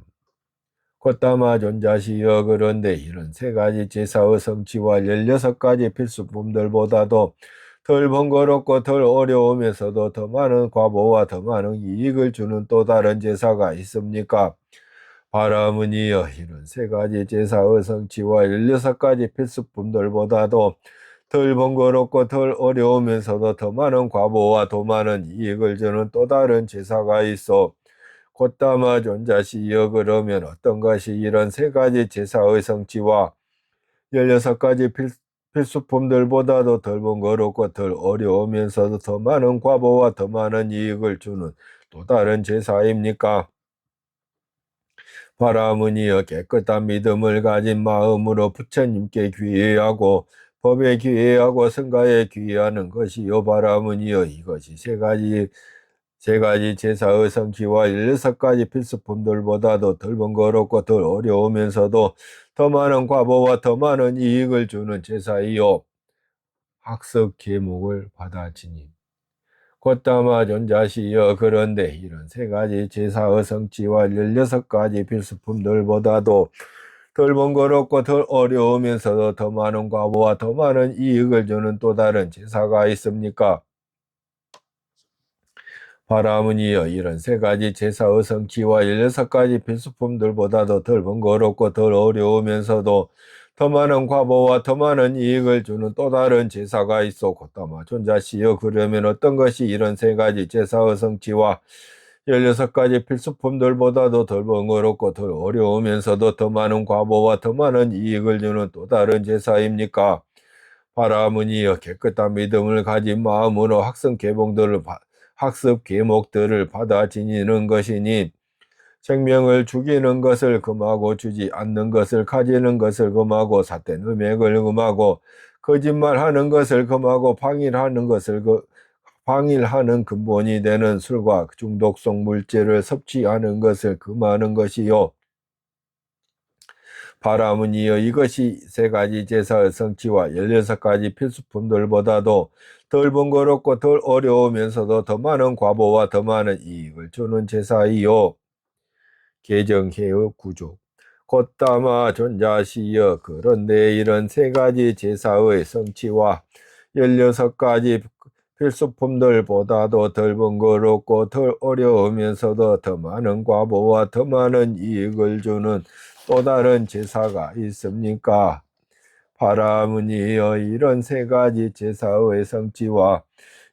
S1: 곧다마 존자시여 그런데 이런 세 가지 제사의 성취와 16가지 필수품들보다도 덜 번거롭고 덜 어려우면서도 더 많은 과보와 더 많은 이익을 주는 또 다른 제사가 있습니까? 바라무니여 이런 세 가지 제사의 성취와 16가지 필수품들보다도 덜 번거롭고 덜 어려우면서도 더 많은 과보와 더 많은 이익을 주는 또 다른 제사가 있어 곧다마 존자시여 그러면 어떤 것이 이런 세 가지 제사의 성취와 16가지 필수품들보다도 덜 번거롭고 덜 어려우면서도 더 많은 과보와 더 많은 이익을 주는 또 다른 제사입니까? 바라무니여 깨끗한 믿음을 가진 마음으로 부처님께 귀의하고 법에 귀의하고 성가에 귀의하는 것이요. 바라무니여 이것이 세 가지 제사의 성취와 16가지 필수품들보다도 덜 번거롭고 덜 어려우면서도 더 많은 과보와 더 많은 이익을 주는 제사이요. 학습 계목을 받아지니 곧다마 존자시여 그런데 이런 세 가지 제사의 성취와 16가지 필수품들보다도 덜 번거롭고 덜 어려우면서도 더 많은 과보와 더 많은 이익을 주는 또 다른 제사가 있습니까? 바라무니여 이런 세 가지 제사의 성취와 16가지 필수품들보다도 덜 번거롭고 덜 어려우면서도 더 많은 과보와 더 많은 이익을 주는 또 다른 제사가 있어 곧다마 존자시여 그러면 어떤 것이 이런 세 가지 제사의 성취와 16가지 필수품들보다도 덜 번거롭고 덜 어려우면서도 더 많은 과보와 더 많은 이익을 주는 또 다른 제사입니까? 바라무니여 깨끗한 믿음을 가진 마음으로 학습 계목들을 받아 지니는 것이니 생명을 죽이는 것을 금하고 주지 않는 것을 가지는 것을 금하고 삿된 음행을 금하고 거짓말하는 것을 금하고 방일하는 근본이 되는 술과 중독성 물질을 섭취하는 것을 금하는 것이요. 바라무니여 이것이 세 가지 제사의 성취와 16가지 필수품들보다도 덜 번거롭고 덜 어려우면서도 더 많은 과보와 더 많은 이익을 주는 제사이요. 개정해의 구조. 곧다마 존자시여 그런데 이런 세 가지 제사의 성취와 16가지 필수품들보다도 덜 번거롭고 덜 어려우면서도 더 많은 과보와 더 많은 이익을 주는 또 다른 제사가 있습니까? 바라무니여 이런 세 가지 제사의 성취와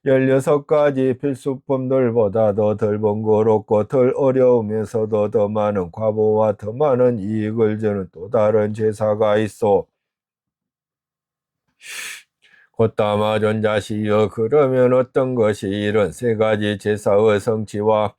S1: 16가지 필수품들보다도 덜 번거롭고 덜 어려우면서도 더 많은 과보와 더 많은 이익을 주는 또 다른 제사가 있어 곧다마 존자시여 그러면 어떤 것이 이런 세 가지 제사의 성취와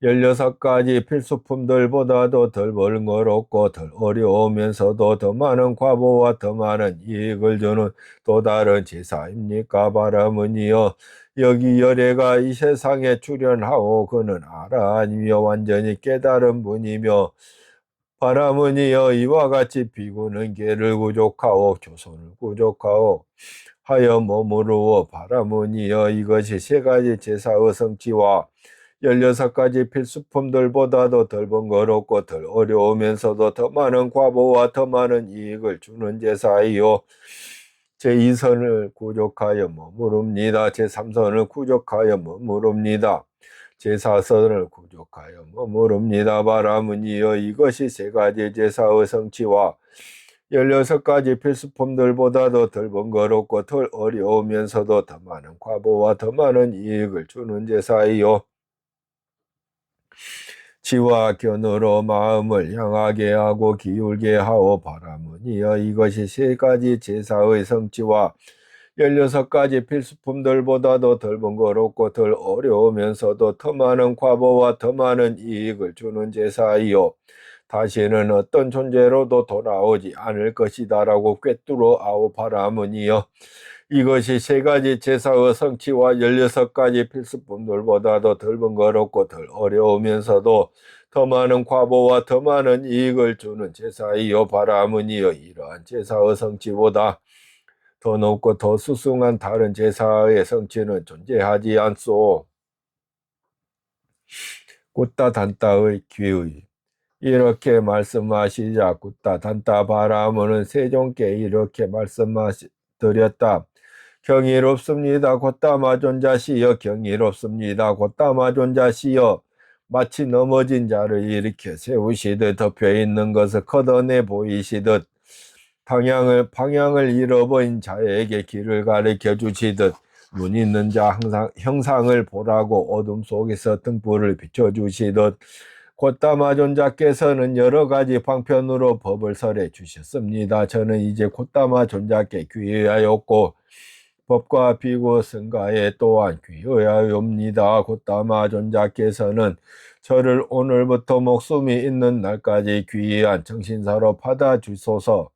S1: 16가지 필수품들보다도 덜 번거롭고 덜 어려우면서도 더 많은 과보와 더 많은 이익을 주는 또 다른 제사입니까? 바라문이여, 여기 열애가 이 세상에 출현하오. 그는 아라하니며 완전히 깨달은 분이며, 바라문이여, 이와 같이 비구는 개를 구족하오 조선을 구족하오 하여 머무르오. 바라문이여, 이것이 세 가지 제사의 성취와 16가지 필수품들보다도 덜 번거롭고 덜 어려우면서도 더 많은 과보와 더 많은 이익을 주는 제사이요. 제2선을 구족하여 머무릅니다. 제3선을 구족하여 머무릅니다. 제4선을 구족하여 머무릅니다. 바라문이여, 이것이 세 가지 제사의 성취와 16가지 필수품들보다도 덜 번거롭고 덜 어려우면서도 더 많은 과보와 더 많은 이익을 주는 제사이요. 지와 견으로 마음을 향하게 하고 기울게 하오. 바라문이여, 이것이 세 가지 제사의 성취와 16가지 필수품들보다도 덜 번거롭고 덜 어려우면서도 더 많은 과보와 더 많은 이익을 주는 제사이요. 다시는 어떤 존재로도 돌아오지 않을 것이다 라고 꿰뚫어 아오. 바라문이여, 이것이 세 가지 제사의 성취와 16가지 필수품들보다도 덜 번거롭고 덜 어려우면서도 더 많은 과보와 더 많은 이익을 주는 제사이요. 바라문이여, 이러한 제사의 성취보다 더 높고 더 수승한 다른 제사의 성취는 존재하지 않소. 굿다단타의 귀의. 이렇게 말씀하시자 굿다단타 바라문은 세종께 이렇게 말씀드렸다. 경이롭습니다. 굿다마존자시여, 경이롭습니다. 굿다마존자시여, 마치 넘어진 자를 일으켜 세우시듯 덮여있는 것을 걷어내 보이시듯 방향을 잃어버린 자에게 길을 가르쳐 주시듯 눈 있는 자 형상을 보라고 어둠 속에서 등불을 비춰주시듯 콧다마존자께서는 여러 가지 방편으로 법을 설해 주셨습니다. 저는 이제 콧다마존자께 귀의하였고 법과 비구 승가에 또한 귀의하옵니다. 콧다마존자께서는 저를 오늘부터 목숨이 있는 날까지 귀의한 정신사로 받아주소서.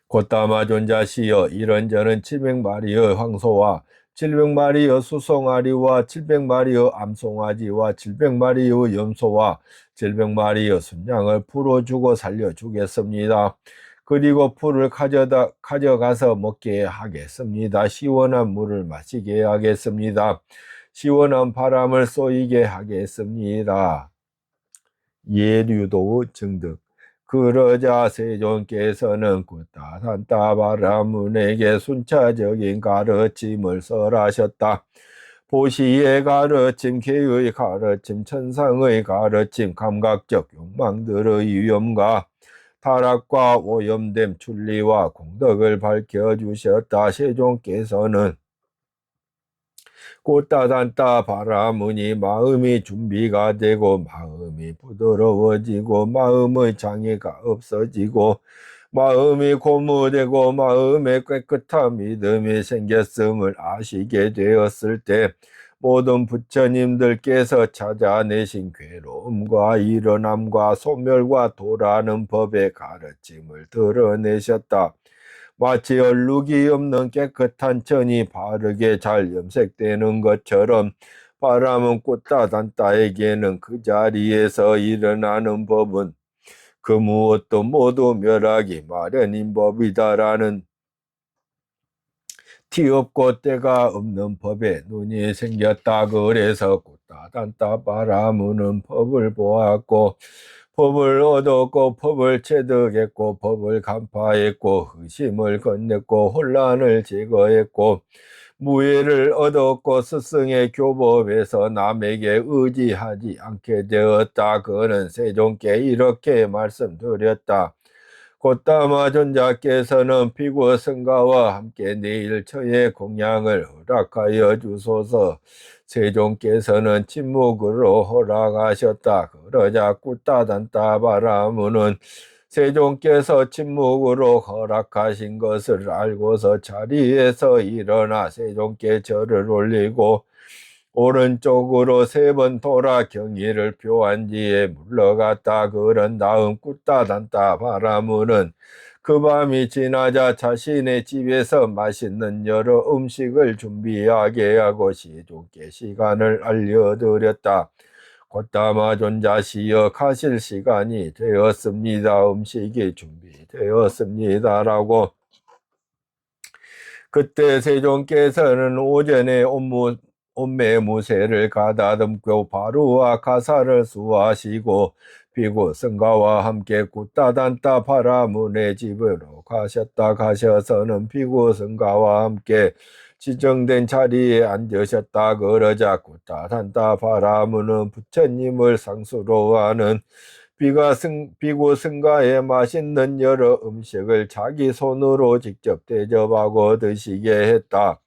S1: 콧다마존자시여, 이런저런 700마리의 황소와 700마리의 수송아리와 700마리의 암송아지와 700마리의 염소와 700마리의 순양을 풀어주고 살려주겠습니다. 그리고 풀을 가져가서 먹게 하겠습니다. 시원한 물을 마시게 하겠습니다. 시원한 바람을 쏘이게 하겠습니다. 예류도 증득. 그러자 세종께서는 굿다단타 바라문에게 순차적인 가르침을 설하셨다. 보시의 가르침, 개의 가르침, 천상의 가르침, 감각적 욕망들의 위험과 타락과 오염됨, 출리와 공덕을 밝혀주셨다. 세종께서는 굿다단타 바라문이 마음이 준비가 되고 마음이 부드러워지고 마음의 장애가 없어지고 마음이 고무되고 마음에 깨끗한 믿음이 생겼음을 아시게 되었을 때 모든 부처님들께서 찾아내신 괴로움과 일어남과 소멸과 도라는 법의 가르침을 드러내셨다. 마치 얼룩이 없는 깨끗한 천이 바르게 잘 염색되는 것처럼 바람은 굿다단타에게는 그 자리에서 일어나는 법은 그 무엇도 모두 멸하기 마련인 법이다라는 티 없고 때가 없는 법에 눈이 생겼다. 그래서 굿다단타 바라문은 법을 보았고 법을 얻었고 법을 체득했고 법을 간파했고 의심을 건넸고 혼란을 제거했고 무예를 얻었고 스승의 교법에서 남에게 의지하지 않게 되었다. 그는 세종께 이렇게 말씀드렸다. 굿다마존자께서는 비구 승가와 함께 내일 저의 공양을 허락하여 주소서. 세종께서는 침묵으로 허락하셨다. 그러자 굿다단타 바라문은 세종께서 침묵으로 허락하신 것을 알고서 자리에서 일어나 세종께 절을 올리고 오른쪽으로 3번 돌아 경의를 표한 뒤에 물러갔다. 그런 다음 굿다단다 바라무는 그 밤이 지나자 자신의 집에서 맛있는 여러 음식을 준비하게 하고 세종께 시간을 알려드렸다. 곧다마 존자시여 가실 시간이 되었습니다. 음식이 준비되었습니다라고. 그때 세종께서는 오전에 온매무새를 가다듬고 바루와 가사를 수하시고 비구 승가와 함께 굿다단다 바라문의 집으로 가셔서는 비구 승가와 함께 지정된 자리에 앉으셨다. 그러자 굿다단다 바라문은 부처님을 상수로 하는 비구 승가의 맛있는 여러 음식을 자기 손으로 직접 대접하고 드시게 했다.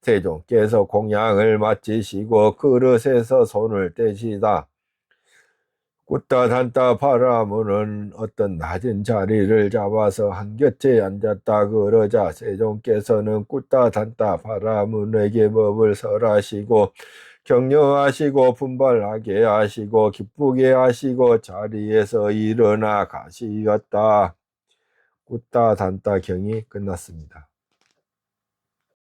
S1: 세종께서 공양을 마치시고 그릇에서 손을 떼시다. 굿다단다 바라무는 어떤 낮은 자리를 잡아서 한곁에 앉았다. 그러자 세종께서는 굿다단다 바라문에게 법을 설하시고 격려하시고 분발하게 하시고 기쁘게 하시고 자리에서 일어나 가시었다. 굿다단다 경이 끝났습니다.